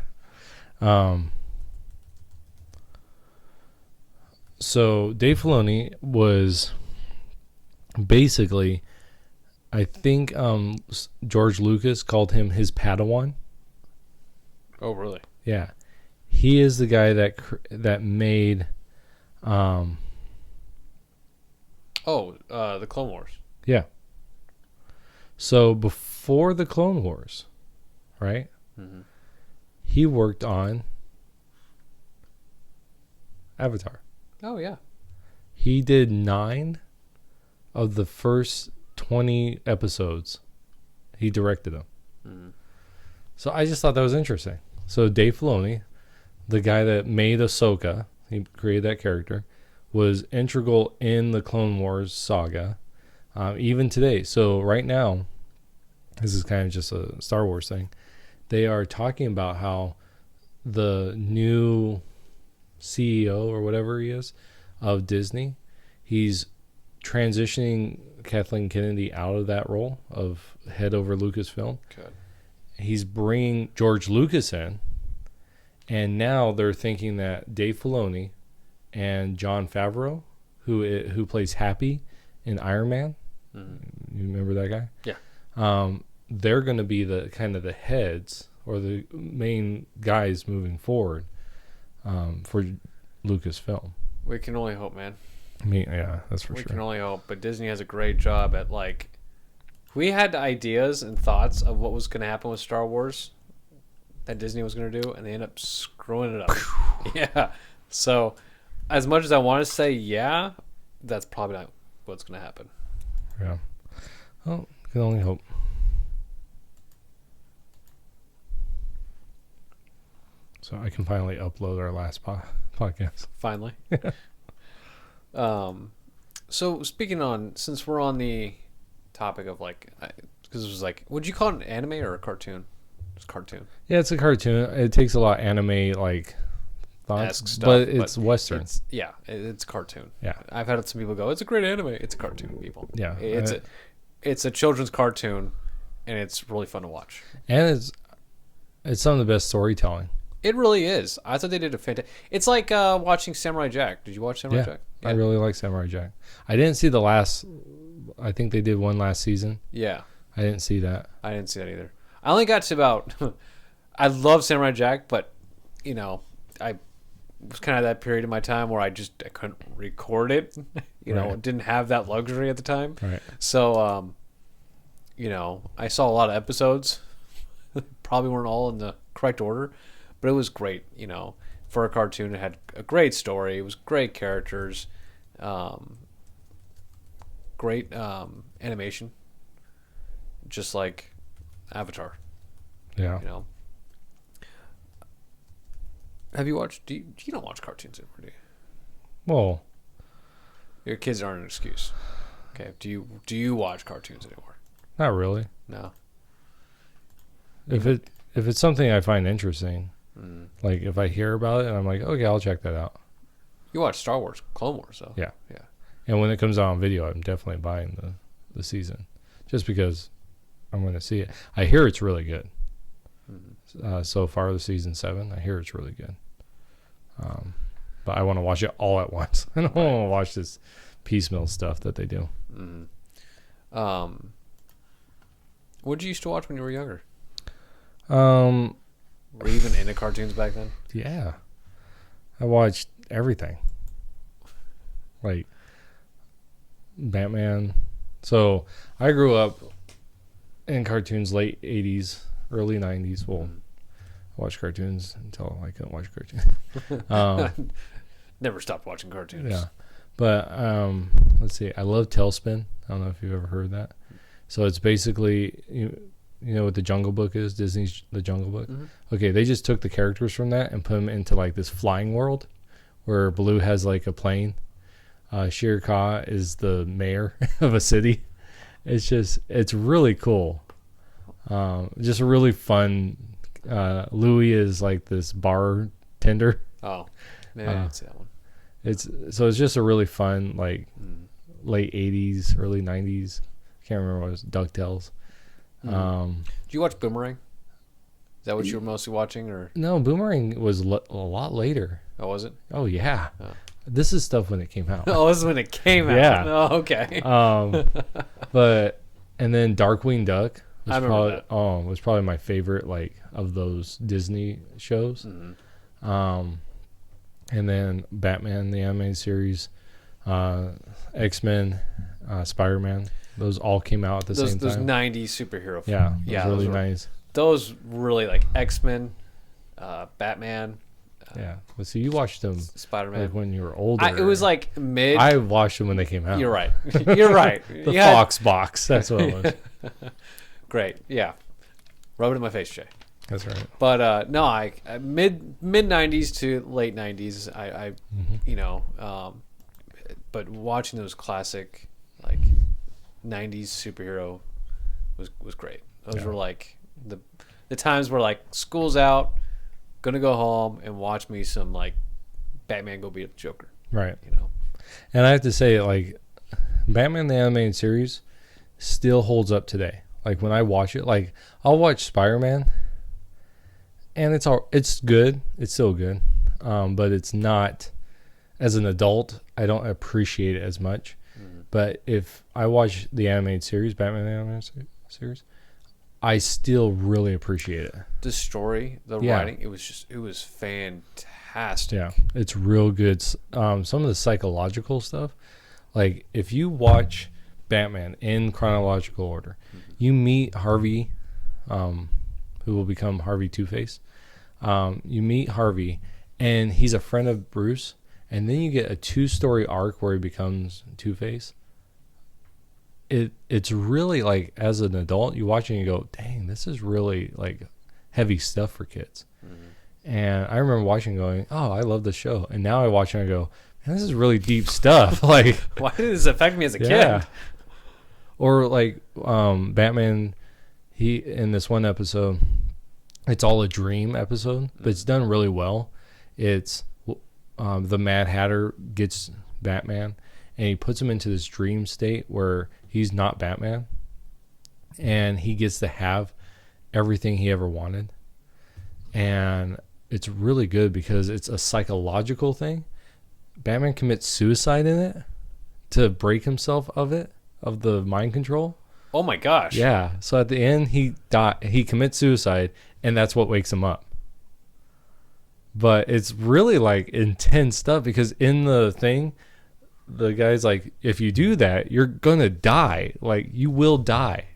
So Dave Filoni was basically, I think George Lucas called him his Padawan. Oh, really? Yeah, he is the guy that made. The Clone Wars. Yeah. So before the Clone Wars, right? Mm-hmm. He worked on Avatar. Oh yeah. He did 9 of the first 20 episodes. He directed them. Mm-hmm. So I just thought that was interesting. So Dave Filoni, the guy that made Ahsoka, he created that character, was integral in the Clone Wars saga, even today. So right now, this is kind of just a Star Wars thing. They are talking about how the new CEO or whatever he is of Disney, he's transitioning Kathleen Kennedy out of that role of head over Lucasfilm. Good. He's bringing George Lucas in, and now they're thinking that Dave Filoni and Jon Favreau, who plays Happy in Iron Man, you remember that guy? Yeah. They're going to be the kind of the heads or the main guys moving forward for Lucasfilm. We can only hope, man. I mean, yeah, that's for We sure. can only hope. But Disney has a great job at like. We had ideas and thoughts of what was going to happen with Star Wars that Disney was going to do, and they end up screwing it up. Yeah. So, as much as I want to say yeah, that's probably not what's going to happen. Yeah. Well, can only hope. So I can finally upload our last podcast. Finally. So speaking on, since we're on the topic of like, because it was like, would you call it an anime or a cartoon? It's cartoon. Yeah, it's a cartoon. It takes a lot of anime like thoughts, Stuff, but it's Western. It's cartoon. Yeah. I've had some people go, it's a great anime. It's a cartoon, people. Yeah. It's a children's cartoon, and it's really fun to watch. And it's some of the best storytelling. It really is. I thought they did a fantastic. It's like watching Samurai Jack. Did you watch Samurai Jack? Yeah, I really like Samurai Jack. I didn't see the last. I think they did one last season. Yeah. I didn't see that. I didn't see that either. I only got to about. I love Samurai Jack, but I was kind of that period of my time where I couldn't record it. Didn't have that luxury at the time. Right. So, I saw a lot of episodes. Probably weren't all in the correct order, but it was great. For a cartoon, it had a great story. It was great characters, great animation, just like Avatar. Yeah. Have you watched? You don't watch cartoons anymore, do you? Well, Your kids aren't an excuse. Okay. Do you watch cartoons anymore? not really. No. If it's something I find interesting, like if I hear about it and I'm like, okay, I'll check that out. You watch Star Wars, Clone Wars, though. Yeah. Yeah. And when it comes out on video, I'm definitely buying the season, just because I'm going to see it. I hear it's really good. So far, the season 7, I hear it's really good. But I want to watch it all at once. I don't want to watch this piecemeal stuff that they do. What did you used to watch when you were younger? Were you even into cartoons back then? Yeah. I watched everything. Like Batman. So I grew up in cartoons late 80s, early 90s. Well, I watched cartoons until I couldn't watch cartoons. Never stopped watching cartoons. Yeah. But let's see. I love Tailspin. I don't know if you've ever heard that. So it's basically, you know what the Jungle Book is? Disney's The Jungle Book? Mm-hmm. Okay, they just took the characters from that and put them into like this flying world where Baloo has like a plane. Shere Khan is the mayor of a city. it's really cool. Just a really fun. Louis is like this bartender. Oh, maybe I didn't see that one. It's just a really fun, like late 80s, early 90s. Can't remember what it was. DuckTales. Did you watch Boomerang? Is that what you were mostly watching, or No, Boomerang was a lot later. oh, was it? Oh yeah, Oh. this is stuff when it came out. Oh, this is when it came out. Yeah. Oh, okay. But and then Darkwing Duck was I remember probably that. was probably my favorite, like, of those Disney shows. Mm-hmm. And then Batman the animated series, X-Men, Spider-Man. Those all came out at the same Those time. 90s superhero. Yeah, Yeah, really those were- nice. Those really like X-Men, Batman, Yeah, but see, you watched them Spider-Man. like when you were older. It was like mid. I watched them when they came out. You're right. You're right. The You had- Fox box. That's what it was. Great. Yeah. Rub it in my face, Jay. That's right. But no, I mid 90s to late 90s. I you know, but watching those classic like 90s superhero was great. Those Yeah. were like the times where like school's out, gonna go home and watch me some like Batman go beat up the Joker. Right. You know. And I have to say, like, Batman the animated series still holds up today. Like, when I watch it, like, I'll watch Spider-Man, and it's good. It's still good. But it's not, as an adult, I don't appreciate it as much. But if I watch the animated series, Batman the animated series, I still really appreciate it. The story, the Yeah. writing, it was fantastic. Yeah, it's real good. Some of the psychological stuff, like if you watch Batman in chronological order, you meet Harvey, who will become Harvey Two-Face. You meet Harvey, and he's a friend of Bruce, and then you get a 2-story arc where he becomes Two-Face. It's really, like, as an adult, you watch it and you go, dang, this is really like heavy stuff for kids. And I remember watching and going, oh, I love the show. And now I watch it and I go, man, this is really deep stuff. Like, Why did this affect me as a yeah. kid? Or like Batman, he in this one episode, it's all a dream episode, but it's done really well. It's the Mad Hatter gets Batman, and he puts him into this dream state where he's not Batman, and he gets to have everything he ever wanted. And it's really good because it's a psychological thing. Batman commits suicide in it to break himself of the mind control. Oh my gosh. Yeah. So at the end, he commits suicide, and that's what wakes him up. But it's really like intense stuff because in the thing, the guy's like, if you do that, you're gonna die. Like, you will die.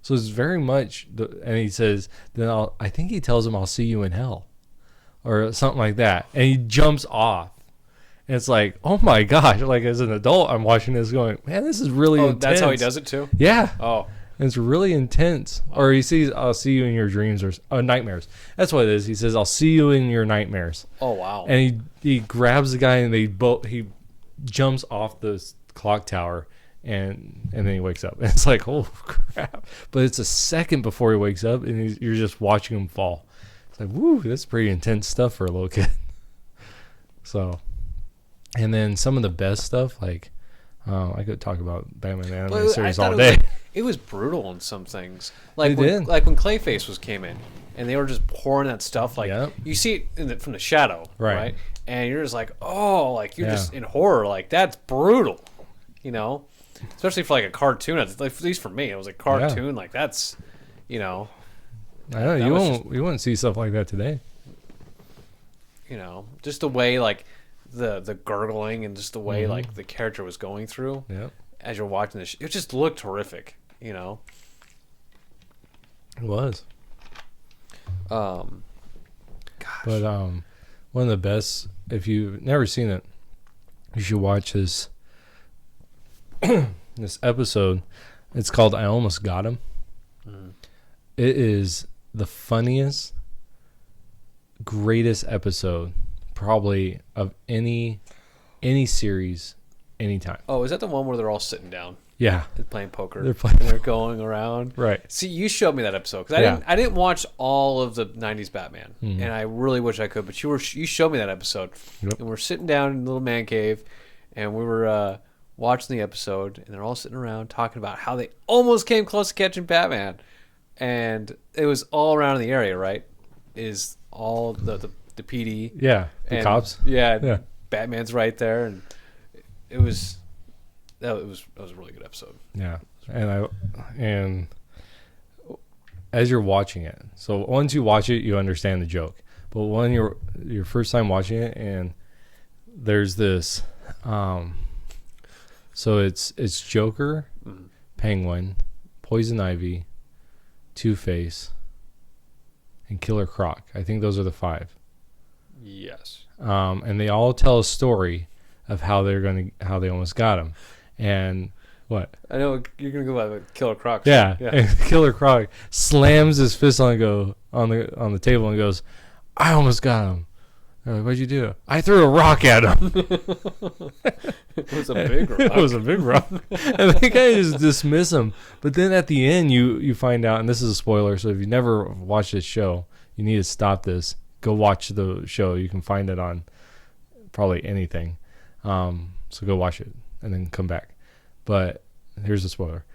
So it's very much, and he says, then I think he tells him, I'll see you in hell, or something like that. And he jumps off. And it's like, oh my gosh! Like, as an adult, I'm watching this, going, man, this is really intense. That's how he does it too. Yeah. Oh, And it's really intense. Or he sees, I'll see you in your dreams or nightmares. That's what it is. He says, I'll see you in your nightmares. oh wow. And he grabs the guy and he jumps off the clock tower and then he wakes up. And it's like, oh crap. But it's a second before he wakes up and you're just watching him fall. It's like, woo, that's pretty intense stuff for a little kid. So, and then some of the best stuff, like, I could talk about Batman the Animated Series all day. It was brutal in some things. Like They did. Like when Clayface came in, and they were just pouring that stuff. Like Yep. you see it from the shadow, Right. And you're just like, oh, like you're Yeah. just in horror. Like that's brutal, you know. Especially for like a cartoon. At least for me, it was a cartoon. Like that's, you know, I know That you was won't see stuff like that today. just the way like the gurgling and just the way like the character was going through Yep. as you're watching this. It just looked horrific, you know. It was. Gosh. But one of the best, if you've never seen it, you should watch this this episode. It's called I Almost Got Him. It is the funniest, greatest episode probably of any series anytime. Oh, is that the one where they're all sitting down Yeah, and playing poker? they're playing. And they're going around. Right. See, you showed me that episode because I didn't watch all of the '90s Batman, and I really wish I could. But you showed me that episode, Yep. and we're sitting down in the little man cave, and we were watching the episode, and they're all sitting around talking about how they almost came close to catching Batman, and it was all around in the area, right? Is all the PD, Yeah, the cops. yeah, Batman's right there, and it was that was a really good episode. Yeah, and as you're watching it, so once you watch it, you understand the joke. But when you're your first time watching it, and there's this, so it's Joker, Penguin, Poison Ivy, Two-Face, and Killer Croc. I think those are the 5. Yes. And they all tell a story of how they almost got him. And what? I know you're gonna go by Killer Croc. Yeah. And Killer Croc slams his fist on the table and goes, "I almost got him." They're like, "What'd you do?" "I threw a rock at him." It was a big rock. It was a big rock. And the guy just dismiss him. But then at the end, you find out, and this is a spoiler, so if you never watched this show, you need to stop this. Go watch the show. You can find it on probably anything. So go watch it and then come back. But here's the spoiler.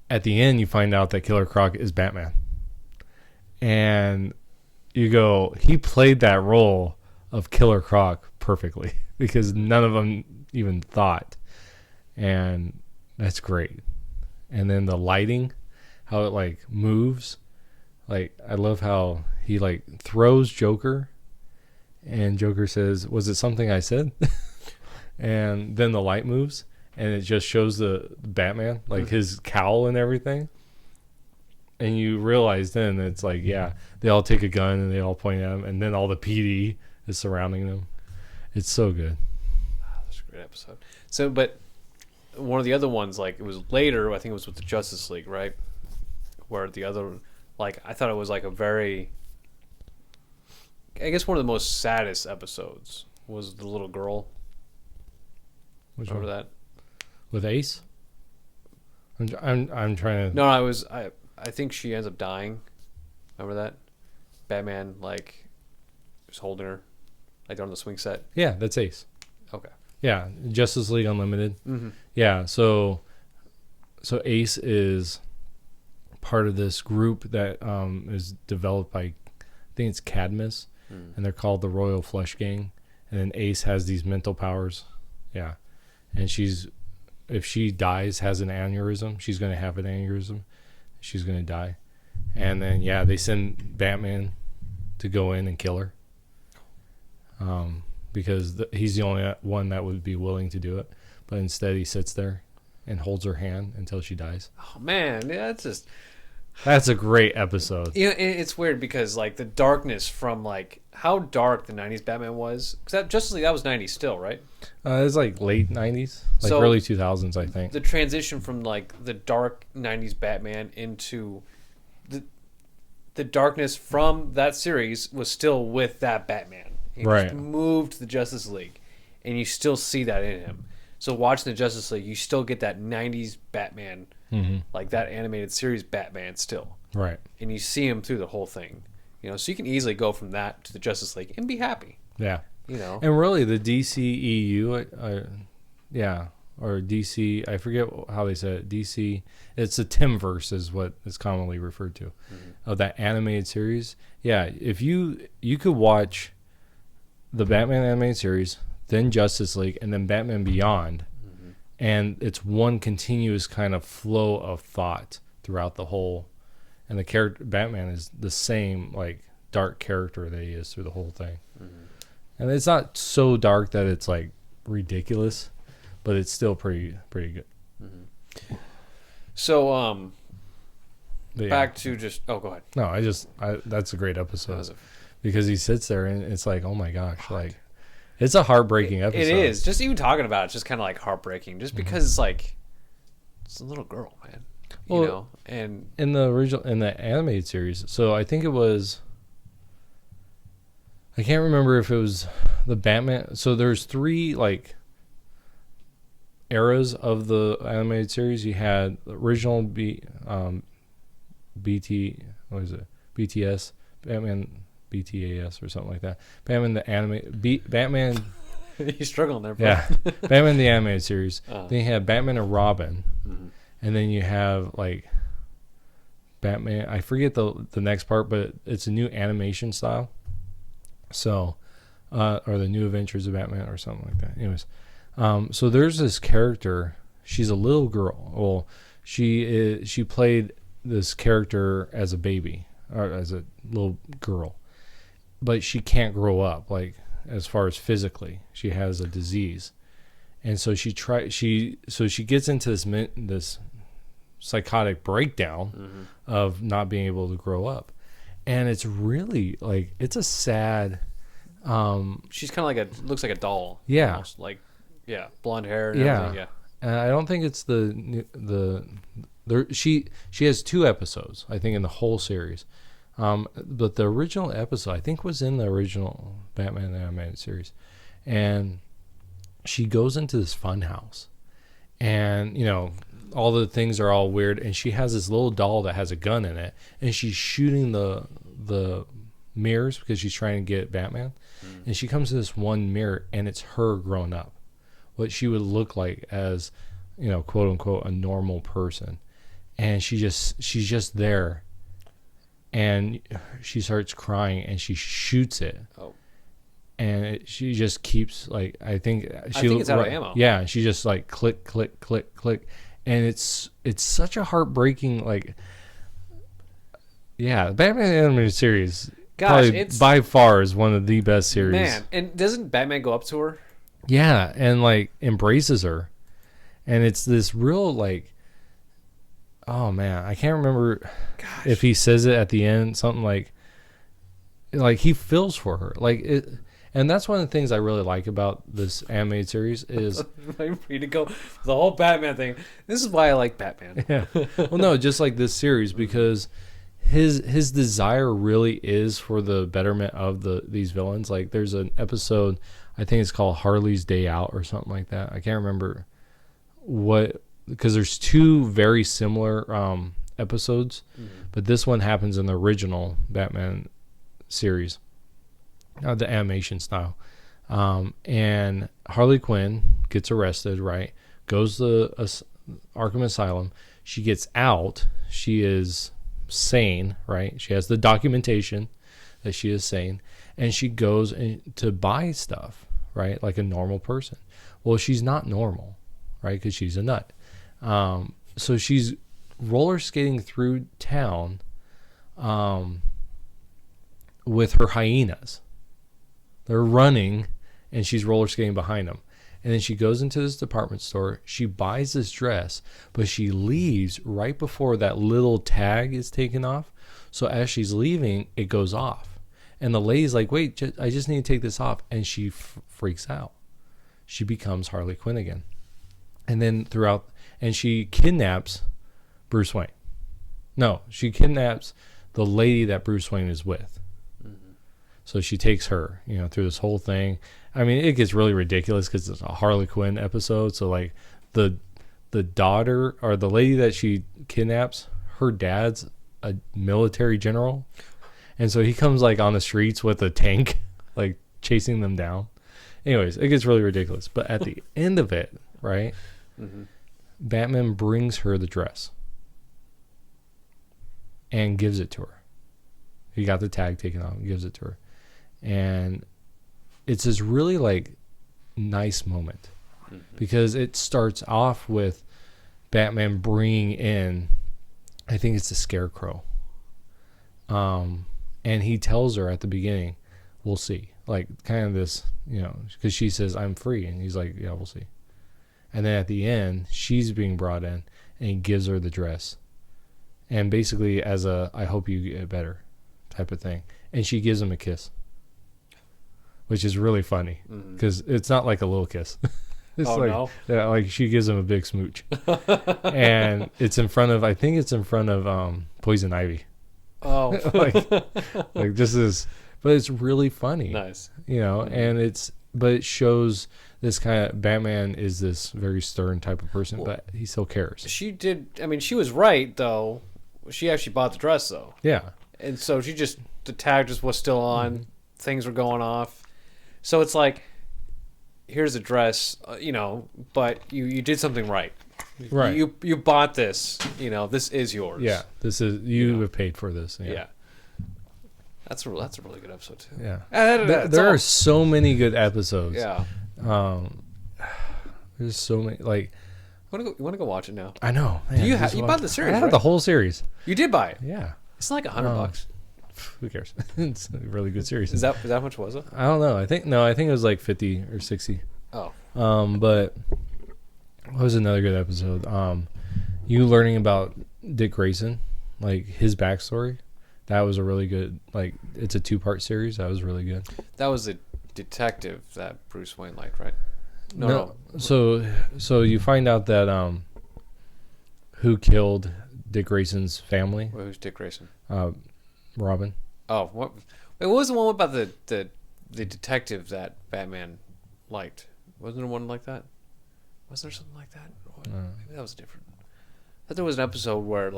At the end, you find out that Killer Croc is Batman. And you go, he played that role of Killer Croc perfectly because none of them even thought. And that's great. And then the lighting, how it like moves. Like, I love how he like throws Joker and Joker says, "Was it something I said?" And then the light moves and it just shows the Batman, like his cowl and everything. And you realize then it's like, yeah, they all take a gun and they all point at him, and then all the PD is surrounding them. It's so good. That's a great episode. So, but one of the other ones, like it was later, I think it was with the Justice League, right? Where the other, like, I thought it was like a very, I guess one of the most saddest episodes was the little girl. Which Remember one? that? With Ace? I'm trying to. No, I think she ends up dying. Remember that? Batman, like, was holding her, like, on the swing set. Yeah, that's Ace. Okay. Yeah, Justice League Unlimited. Mm-hmm. Yeah, so Ace is part of this group that is developed by, I think it's Cadmus, and they're called the Royal Flush Gang. And then Ace has these mental powers. Yeah, and if she dies, has an aneurysm, she's going to have an aneurysm. She's going to die. And then, yeah, they send Batman to go in and kill her. Because he's the only one that would be willing to do it. But instead, he sits there and holds her hand until she dies. Oh, man. Yeah, That's a great episode. You know, it's weird because, like, the darkness from, like, how dark the 90s Batman was. Because Justice League, that was 90s still, right? It was like late 90s, like So, early 2000s, I think. The transition from, like, the dark 90s Batman into the darkness from that series was still with that Batman. He Right. just moved to the Justice League, and you still see that in him. So watching the Justice League, you still get that 90s Batman, like that animated series Batman still. Right. And you see him through the whole thing. You know, so you can easily go from that to the Justice League and be happy. Yeah. You know. And really, the DCEU, yeah, or DC, I forget how they said it. DC, it's the Timverse is what is commonly referred to, of that animated series. Yeah, if you could watch the Batman animated series, then Justice League, and then Batman Beyond, and it's one continuous kind of flow of thought throughout the whole. And the character Batman is the same, like, dark character that he is through the whole thing. And it's not so dark that it's like ridiculous, but it's still pretty good. So But back to just go ahead. No, that's a great episode because he sits there and it's like, oh my gosh, like it's a heartbreaking episode. It is. Just even talking about it's just kind of like heartbreaking, just because it's like it's a little girl, man. You know, and in the animated series, so I think it was I can't remember if it was the Batman. So there's 3 like eras of the animated series. You had the original what is it? BTS, Batman BTAS or something like that. Batman the Batman. You're struggling there, bro. Yeah, Batman the animated series. Uh-huh. Then you have Batman and Robin, Mhm. and then you have like Batman. I forget the next part, but it's a new animation style. So, or the New Adventures of Batman or something like that. Anyways, so there's this character. She's a little girl. Well, she played this character as a baby or as a little girl, but she can't grow up. Like as far as physically, she has a disease, and so she gets into this psychotic breakdown of not being able to grow up. And it's really like it's a sad. She's kind of looks like a doll. Yeah. Almost. Like, yeah, blonde hair. And Yeah. everything. Yeah. And I don't think it's she has 2 episodes I think in the whole series, but the original episode I think was in the original Batman animated series, and she goes into this fun house, and all the things are all weird, and she has this little doll that has a gun in it, and she's shooting the mirrors because she's trying to get Batman. And she comes to this one mirror, and it's her grown up, what she would look like as quote unquote a normal person. And she's just there, and she starts crying, and she shoots it. Oh. And she just keeps like I think it's out of ammo. Yeah, she just like click click click click. And it's such a heartbreaking, like, yeah, Batman animated series. Gosh, it's by far is one of the best series. Man, and doesn't Batman go up to her? Yeah, and like embraces her, and it's this real like, oh man, I can't remember if he says it at the end, something like he feels for her, like it. And that's one of the things I really like about this animated series is waiting for you to go the whole Batman thing. This is why I like Batman. Yeah. Well, no, just like this series, because his desire really is for the betterment of these villains. Like there's an episode, I think it's called Harley's Day Out or something like that. I can't remember because there's 2 very similar episodes, but this one happens in the original Batman series. The animation style, and Harley Quinn gets arrested, right? Goes to Arkham Asylum. She gets out. She is sane, right? She has the documentation that she is sane, and she goes to buy stuff, right? Like a normal person. Well, she's not normal, right? Because she's a nut. So she's roller skating through town with her hyenas. They're running, and she's roller skating behind them. And then she goes into this department store. She buys this dress, but she leaves right before that little tag is taken off. So as she's leaving, it goes off. And the lady's like, wait, I just need to take this off. And she freaks out. She becomes Harley Quinn again. And then and she kidnaps Bruce Wayne. No, she kidnaps the lady that Bruce Wayne is with. So she takes her, through this whole thing. I mean, it gets really ridiculous because it's a Harley Quinn episode. So like the daughter or the lady that she kidnaps, her dad's a military general. And so he comes like on the streets with a tank, like chasing them down. Anyways, it gets really ridiculous. But at the end of it, right, Batman brings her the dress and gives it to her. He got the tag taken off and gives it to her. And it's this really like nice moment because it starts off with Batman bringing in, I think it's the Scarecrow. And he tells her at the beginning, we'll see. Like kind of this, because she says, I'm free. And he's like, yeah, we'll see. And then at the end, she's being brought in and he gives her the dress. And basically as I hope you get better type of thing. And she gives him a kiss. Which is really funny because it's not like a little kiss. It's no? Yeah, like she gives him a big smooch. And it's in front of, I think it's in front of Poison Ivy. Oh. like just this but it's really funny. Nice. You know, and but it shows this kind of Batman is this very stern type of person, but he still cares. She did. I mean, she was right though. She actually bought the dress though. Yeah. And so the tag just was still on. Things were going off. So it's like, here's a dress, but you did something right. Right. You bought this. This is yours. Yeah. This is you have paid for this. Yeah. That's a really good episode too. Yeah. There are so many good episodes. Yeah. There's so many like. You want to go watch it now? I know. Man, you bought the series? I had right? the whole series. You did buy it. Yeah. It's like $100. Who cares? It's a really good series. Is that how much was it? I don't know. I think it was like 50 or 60. Oh. But what was another good episode? You learning about Dick Grayson, like his backstory. That was a really good. Like it's a 2-part series. That was really good. That was a detective that Bruce Wayne liked, right? No. So you find out that who killed Dick Grayson's family? Wait, who's Dick Grayson? Robin. Oh, what? Wait, what was the one about the detective that Batman liked? Wasn't there one like that? Was there something like that? Maybe that was different. I thought there was an episode where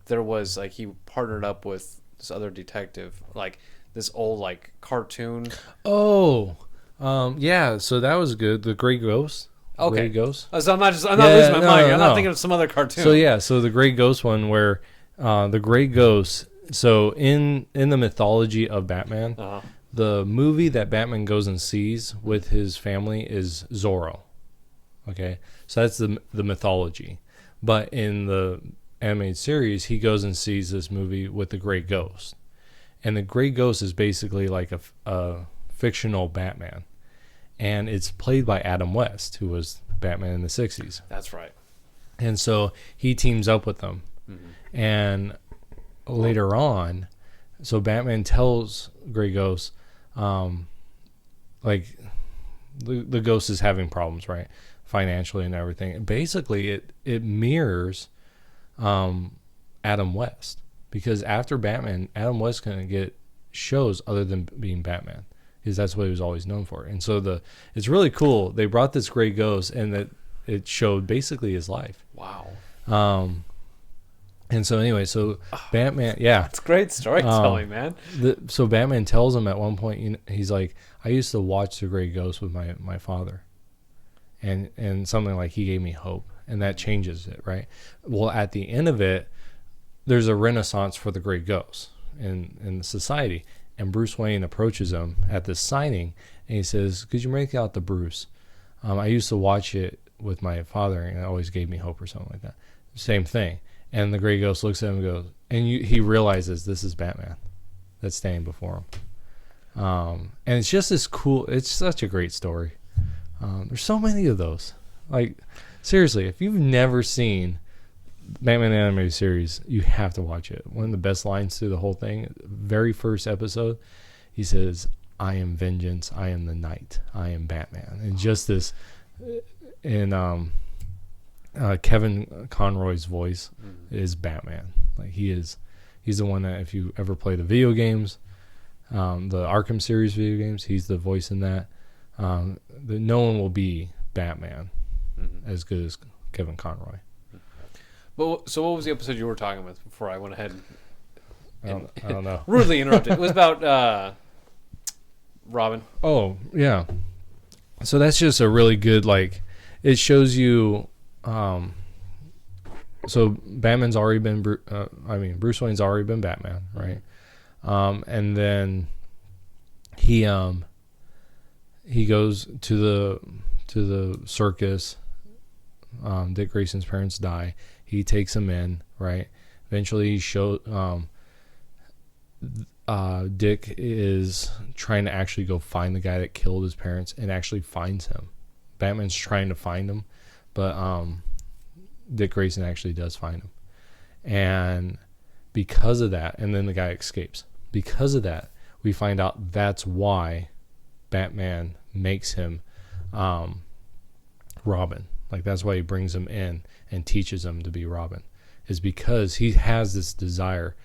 there was he partnered up with this other detective, this old cartoon. Oh, yeah. So that was good. The Gray Ghost. Okay. Gray Ghost. So I'm not losing my mind. I'm not thinking of some other cartoon. So the Gray Ghost one where the Gray Ghost. So in the mythology of Batman, the movie that Batman goes and sees with his family is Zorro. Okay, so that's the mythology. But in the animated series, he goes and sees this movie with the Gray Ghost, and the Gray Ghost is basically like a fictional Batman, and it's played by Adam West, who was Batman in the 60s. That's right. And so he teams up with them, and later on, so Batman tells Gray Ghost, the ghost is having problems, right, financially and everything. And basically, it mirrors Adam West, because after Batman, Adam West gonna get shows other than being Batman, because that's what he was always known for. And so it's really cool. They brought this Gray Ghost, and that it showed basically his life. Wow. And so anyway, Batman, yeah, it's great storytelling, man. So Batman tells him at one point, he's like, I used to watch the Gray Ghost with my father, and something like he gave me hope, and that changes it, right? Well, at the end of it, there's a renaissance for the Gray Ghost in society, and Bruce Wayne approaches him at this signing, and he says, "Could you make out the Bruce? I used to watch it with my father, and it always gave me hope," or something like that. Same thing. And the Gray Ghost looks at him and goes, he realizes this is Batman that's standing before him. And it's just this cool, it's such a great story. There's so many of those. Like, seriously, if you've never seen Batman animated series, you have to watch it. One of the best lines through the whole thing, very first episode, he says, "I am vengeance, I am the night, I am Batman." And just this, in Kevin Conroy's voice is Batman. Like he's the one that, if you ever play the video games, the Arkham series video games, he's the voice in that. No one will be Batman as good as Kevin Conroy. But so what was the episode you were talking about before I went ahead and I don't know. Rudely interrupted. It was about Robin. Oh, yeah. So that's just a really good, it shows you, so Batman's already been, Bruce Wayne's already been Batman, right? And then he goes to the circus. Dick Grayson's parents die. He takes him in, right? Eventually, Dick is trying to actually go find the guy that killed his parents, and actually finds him. Batman's trying to find him, but Dick Grayson actually does find him. And because of that, and then the guy escapes. Because of that, we find out that's why Batman makes him Robin. That's why he brings him in and teaches him to be Robin, is because he has this desire.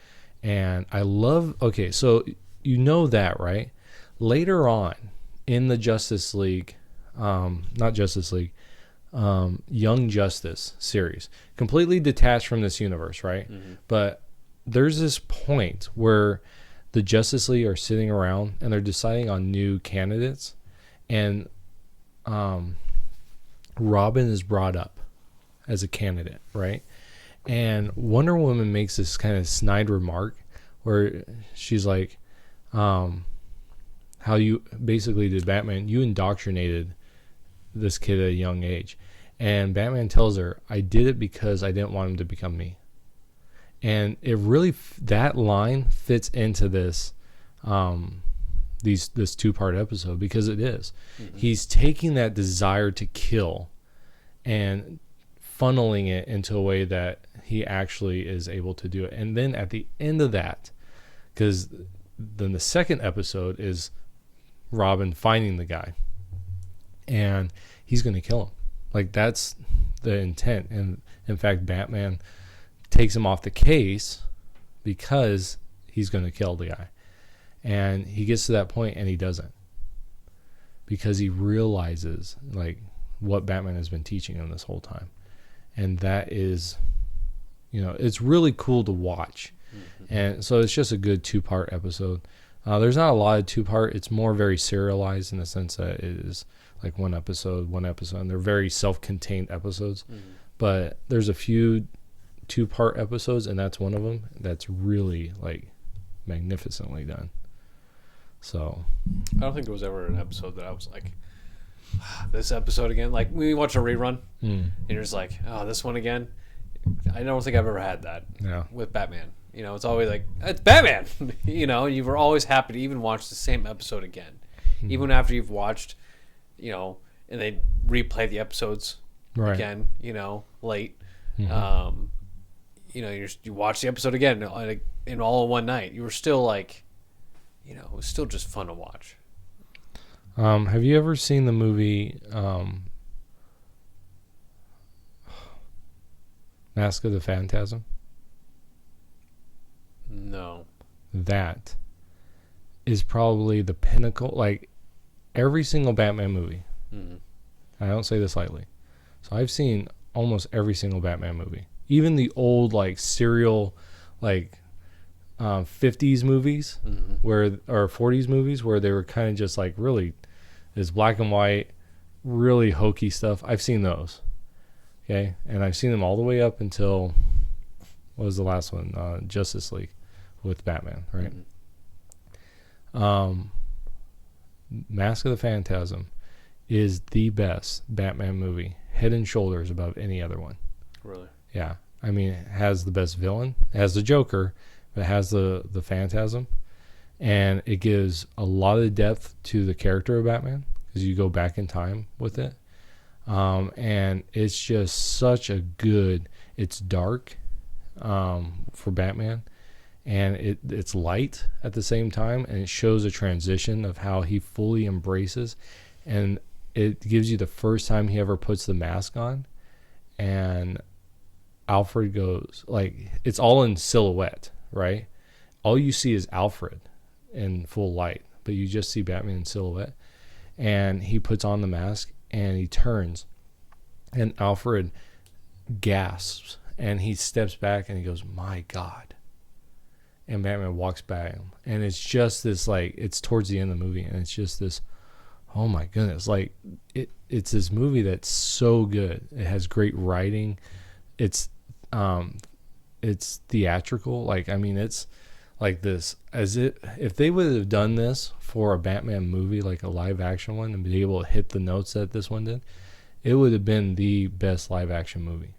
And I love, so you know that, right? Later on in the Justice League, not Justice League, Young Justice series, completely detached from this universe, right? Mm-hmm. But there's this point where the Justice League are sitting around and they're deciding on new candidates, and Robin is brought up as a candidate, right? And Wonder Woman makes this kind of snide remark where she's like, how you basically did Batman, you indoctrinated this kid at a young age. And Batman tells her, I did it because I didn't want him to become me. And it really, that line fits into this, this 2-part episode, because it is. Mm-hmm. He's taking that desire to kill and funneling it into a way that he actually is able to do it. And then at the end of that, because then the second episode is Robin finding the guy, and he's going to kill him. Like, that's the intent. And in fact, Batman takes him off the case because he's going to kill the guy. And he gets to that point and he doesn't, because he realizes like what Batman has been teaching him this whole time. And that is, it's really cool to watch. Mm-hmm. And so it's just a good 2-part episode. There's not a lot of 2-part. It's more very serialized in the sense that it is like one episode, and they're very self-contained episodes. Mm-hmm. But there's a few 2-part episodes, and that's one of them that's really like magnificently done. So I don't think there was ever an episode that I was like, this episode again. Like, we watch a rerun, and you're just like, oh, this one again. I don't think I've ever had that with Batman. It's always like, it's Batman. You were always happy to even watch the same episode again, even after you've watched, and they replay the episodes again. Late. Mm-hmm. You watch the episode again in all in one night. You were still like, it was still just fun to watch. Have you ever seen the movie Mask of the Phantasm? No. That is probably the pinnacle. Like, every single Batman movie. Mm-hmm. I don't say this lightly. So I've seen almost every single Batman movie. Even the old, like, serial, like, 50s movies, mm-hmm. or 40s movies, where they were kind of just, like, really, it's black and white, really hokey stuff. I've seen those. Okay? And I've seen them all the way up until, what was the last one? Justice League with Batman, right? Mm-hmm. Mask of the Phantasm is the best Batman movie, head and shoulders above any other one. Really? Yeah. I mean, it has the best villain. It has the Joker, but it has the Phantasm. And it gives a lot of depth to the character of Batman, because you go back in time with it. And it's just such a good, it's dark for Batman. And it's light at the same time. And it shows a transition of how he fully embraces. And it gives you the first time he ever puts the mask on. And Alfred goes, like, it's all in silhouette, right? All you see is Alfred in full light, but you just see Batman in silhouette. And he puts on the mask and he turns, and Alfred gasps and he steps back and he goes, my God. And Batman walks by him, and it's just this, like, it's towards the end of the movie, and it's just this, oh my goodness, like, it's this movie that's so good. It has great writing. It's theatrical. Like, I mean, it's like this, if they would have done this for a Batman movie, like a live action one, and be able to hit the notes that this one did, it would have been the best live action movie.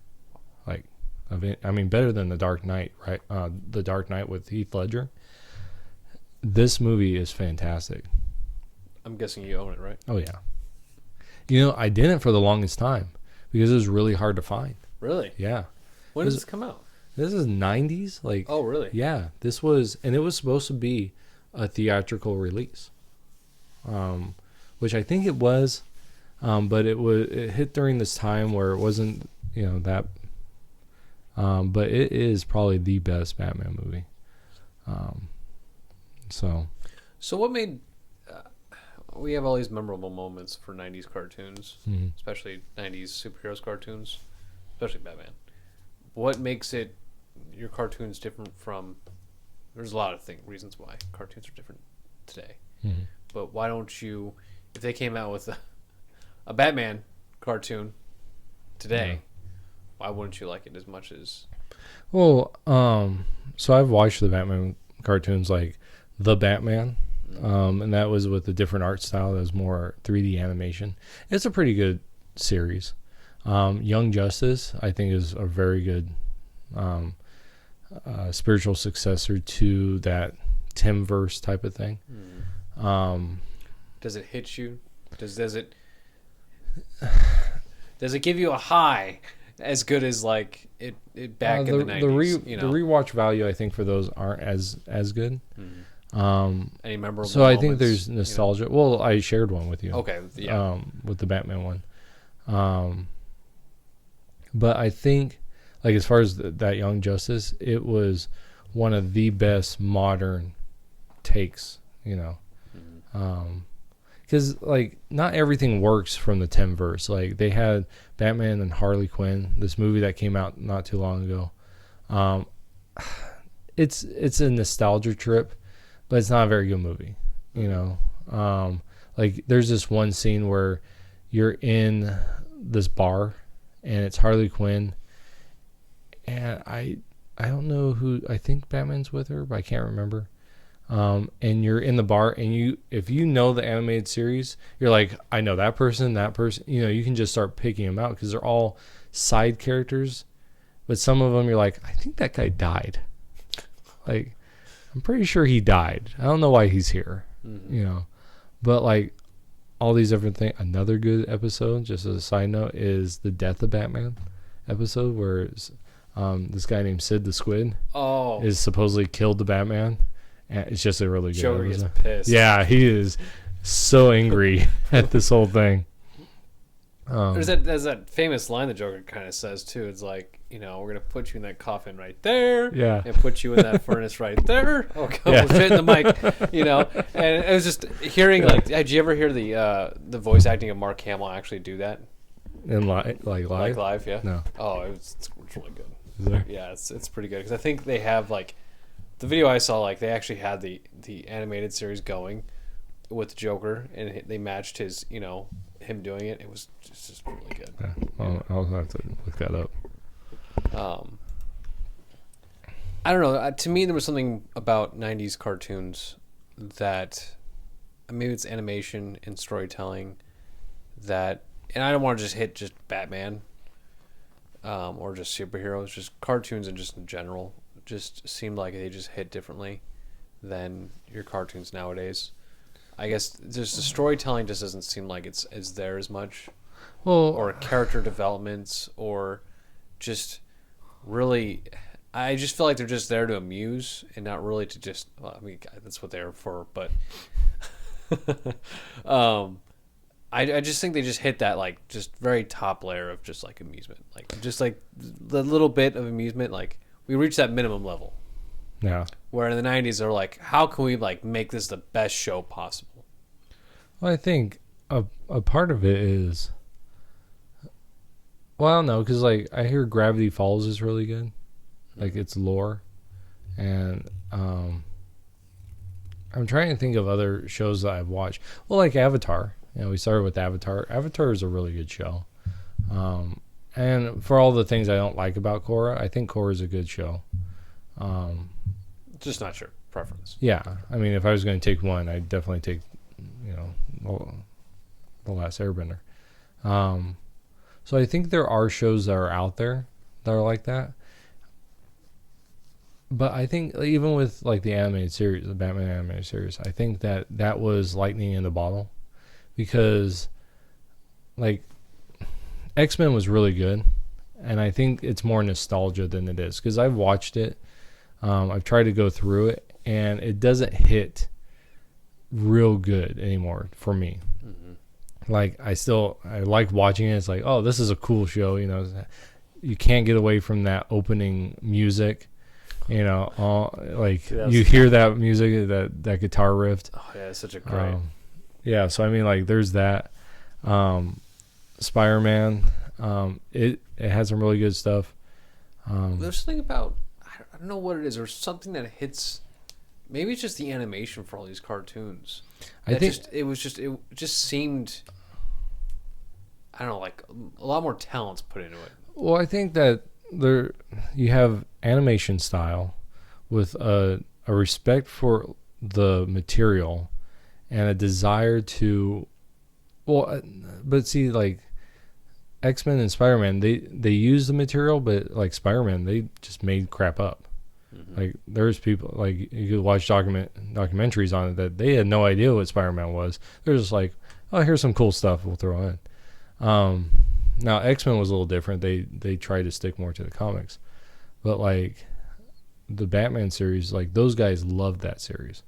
Like, I mean, better than The Dark Knight, right? The Dark Knight with Heath Ledger. This movie is fantastic. I'm guessing you own it, right? Oh, yeah. I didn't for the longest time because it was really hard to find. Really? Yeah. When did this come out? This is 90s. Like, oh, really? Yeah. This was, and it was supposed to be a theatrical release, which I think it was, but it hit during this time where it wasn't, that. But it is probably the best Batman movie. So So what made we have all these memorable moments for 90s cartoons, especially 90s superheroes cartoons, especially Batman. What makes it your cartoons different from? There's a lot of reasons why cartoons are different today. But why don't you, if they came out with a Batman cartoon today, why wouldn't you like it as much as? Well, so I've watched the Batman cartoons, like the Batman, and that was with a different art style. That was more 3D animation. It's a pretty good series. Young Justice, I think, is a very good spiritual successor to that Timverse type of thing. Does it hit you? Does it give you a high as good as like it back in the 90s? The rewatch value, I think, for those aren't as good. Any memorable so I think moments, there's nostalgia. Well, I shared one with you. Okay, yeah. With the Batman one. But I think, like, as far as that Young Justice, it was one of the best modern takes, because like not everything works from the Timverse. Like they had Batman and Harley Quinn, this movie that came out not too long ago. It's a nostalgia trip, but it's not a very good movie. Like there's this one scene where you're in this bar and it's Harley Quinn, and I don't know who, I think Batman's with her, but I can't remember. And you're in the bar, and if you know the animated series, you're like, I know that person. You can just start picking them out because they're all side characters. But some of them, you're like, I think that guy died. Like, I'm pretty sure he died. I don't know why he's here. But like all these different things. Another good episode, just as a side note, is the Death of Batman episode, where this guy named Sid the Squid is supposedly killed the Batman. And it's just a really good Joker episode. Gets pissed. Yeah, he is so angry at this whole thing. There's that famous line the Joker kind of says too. It's like, we're gonna put you in that coffin right there, and put you in that furnace right there. Oh, we'll fit in the mic, And it was just hearing did you ever hear the voice acting of Mark Hamill actually do that? In live? Like live, yeah. No. Oh, it's really good. Is there? Yeah, it's pretty good because I think they have the video I saw, they actually had the animated series going with the Joker, and they matched his, him doing it. It was just really good. Yeah, I'll have to look that up. I don't know. To me, there was something about 90s cartoons that maybe it's animation and storytelling that, and I don't want to just hit just Batman or just superheroes, just cartoons and just in general just seemed like they just hit differently than your cartoons nowadays. I guess just the storytelling just doesn't seem like it's there as much. Well, or character developments, or just really, I just feel like they're just there to amuse and not really to just, that's what they're for, but I just think they just hit that just very top layer of just amusement, just the little bit of amusement, we reached that minimum level. Yeah. Where in the 90s they're like, how can we make this the best show possible? Well, I think a part of it is, well, I don't know, because I hear Gravity Falls is really good, it's lore, and I'm trying to think of other shows that I've watched. Well, Avatar. We started with Avatar. Avatar is a really good show. And for all the things I don't like about Korra, I think Korra is a good show. Just not your preference. Yeah. I mean, if I was going to take one, I'd definitely take, The Last Airbender. So I think there are shows that are out there that are like that. But I think even with the animated series, the Batman animated series, I think that was lightning in the bottle, because X-Men was really good, and I think it's more nostalgia than it is, because I've watched it. I've tried to go through it, and it doesn't hit real good anymore for me. I like watching it. It's oh, this is a cool show. You can't get away from that opening music. You know, like Dude, you hear that music, that guitar riff. Oh yeah, it's such a great. Yeah, so I mean, like, there's that. Spider-Man, it has some really good stuff. There's something about I don't know what it is. There's something that hits. Maybe it's just the animation for all these cartoons. I think it just seemed. I don't know, like a lot more talents put into it. Well, I think that you have animation style with a respect for the material and a desire to. Well, but see, like X-Men and Spider-Man, they use the material, but like Spider-Man, they just made crap up. Mm-hmm. Like there's people like you could watch documentaries on it that they had no idea what Spider-Man was. They're just like, oh, here's some cool stuff we'll throw in. Now X-Men was a little different. They tried to stick more to the comics, but like the Batman series, like those guys loved that series.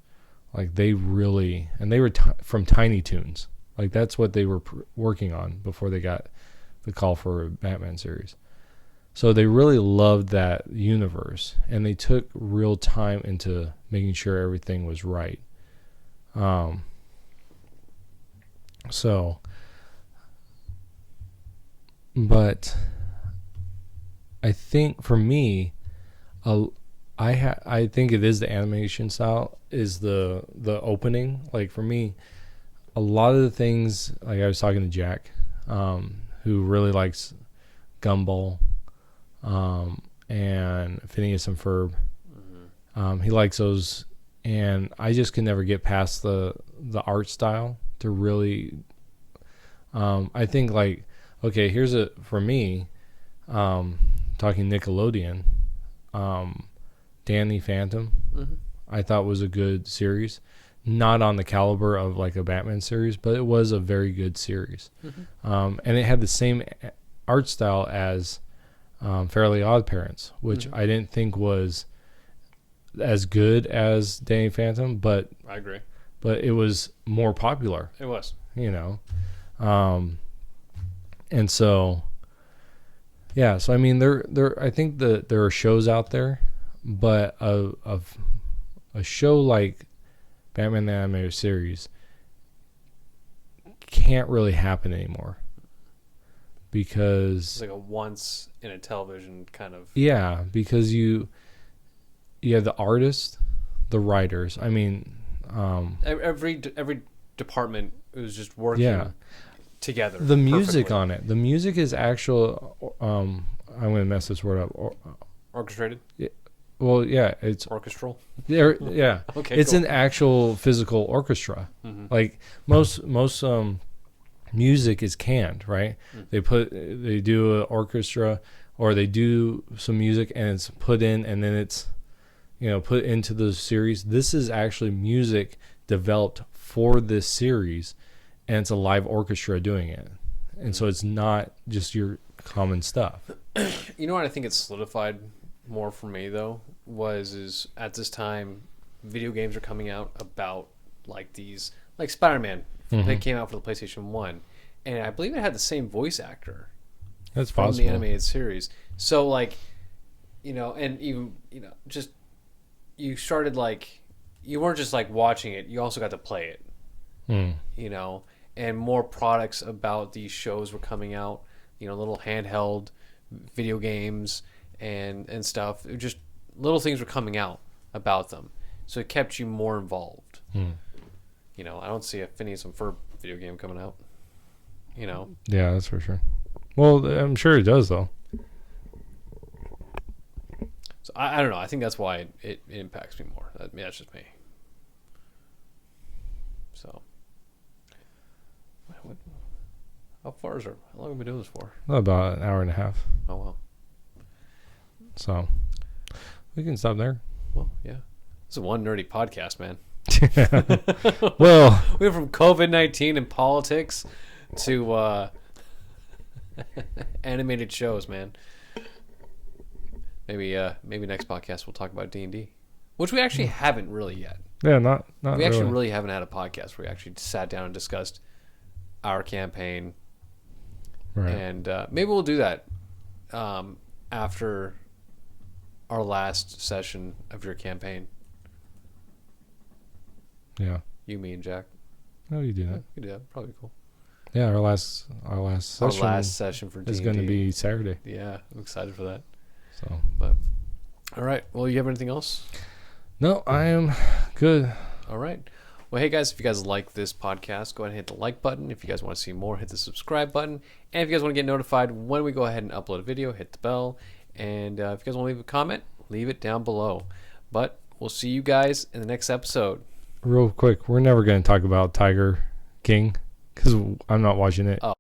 Like they really, and they were from Tiny Toons. Like that's what they were working on before they got the call for a Batman series. So they really loved that universe, and they took real time into making sure everything was right. But I think for me, I think it is the animation style is the opening. Like for me, a lot of the things, like I was talking to Jack, who really likes Gumball, and Phineas and Ferb. Mm-hmm. He likes those, and I just can never get past the art style to really. I think like, okay, for me, talking Nickelodeon, Danny Phantom, mm-hmm. I thought was a good series. Not on the caliber of like a Batman series, but it was a very good series. Mm-hmm. And it had the same art style as Fairly Odd Parents, which mm-hmm. I didn't think was as good as Danny Phantom, but I agree. But it was more popular. It was, you know, and so yeah. So I mean, I think that there are shows out there, but of a show like Batman the Animated Series can't really happen anymore because it's like a once in a television kind of. Yeah, because you have the artists, the writers. I mean, every department is just working together. The music perfectly. On it, the music is actual. I'm going to mess this word up. Orchestrated. Yeah. Well, yeah, it's orchestral. Yeah, okay, it's cool. an actual physical orchestra. Mm-hmm. Like most music is canned, right? Mm-hmm. They do an orchestra or they do some music and it's put in and then it's put into the series. This is actually music developed for this series, and it's a live orchestra doing it, and so it's not just your common stuff. You know what I think it's solidified more for me though is at this time video games are coming out about like these like Spider-Man mm-hmm. that came out for the PlayStation 1, and I believe it had the same voice actor that's from possible. The animated series. So like and even just you started like you weren't just like watching it, you also got to play it. And more products about these shows were coming out, little handheld video games and stuff. It just little things were coming out about them, so it kept you more involved. I don't see a Phineas and Ferb video game coming out. Yeah, that's for sure. Well, I'm sure it does though. So I don't know. I think that's why it impacts me more. That's just me. So how long have we been doing this for? About an hour and a half. Oh well. So we can stop there. Well, yeah. This is one nerdy podcast, man. Well, we went from COVID-19 and politics to animated shows, man. Maybe next podcast we'll talk about D&D, which we actually haven't really yet. Yeah, not we actually really haven't had a podcast where we actually sat down and discussed our campaign. Right. And maybe we'll do that after our last session of your campaign. Yeah. You, me, and Jack. Oh, you do Yeah, that. we could do that. Probably cool. Yeah, our last session. Our last session for D&D is going to be Saturday. Yeah, I'm excited for that. So. But all right. Well, you have anything else? No, I am good. All right. Well, hey guys, if you guys like this podcast, go ahead and hit the like button. If you guys want to see more, hit the subscribe button. And if you guys want to get notified when we go ahead and upload a video, hit the bell. And if you guys want to leave a comment, leave it down below. But we'll see you guys in the next episode. Real quick, we're never going to talk about Tiger King because I'm not watching it. Oh.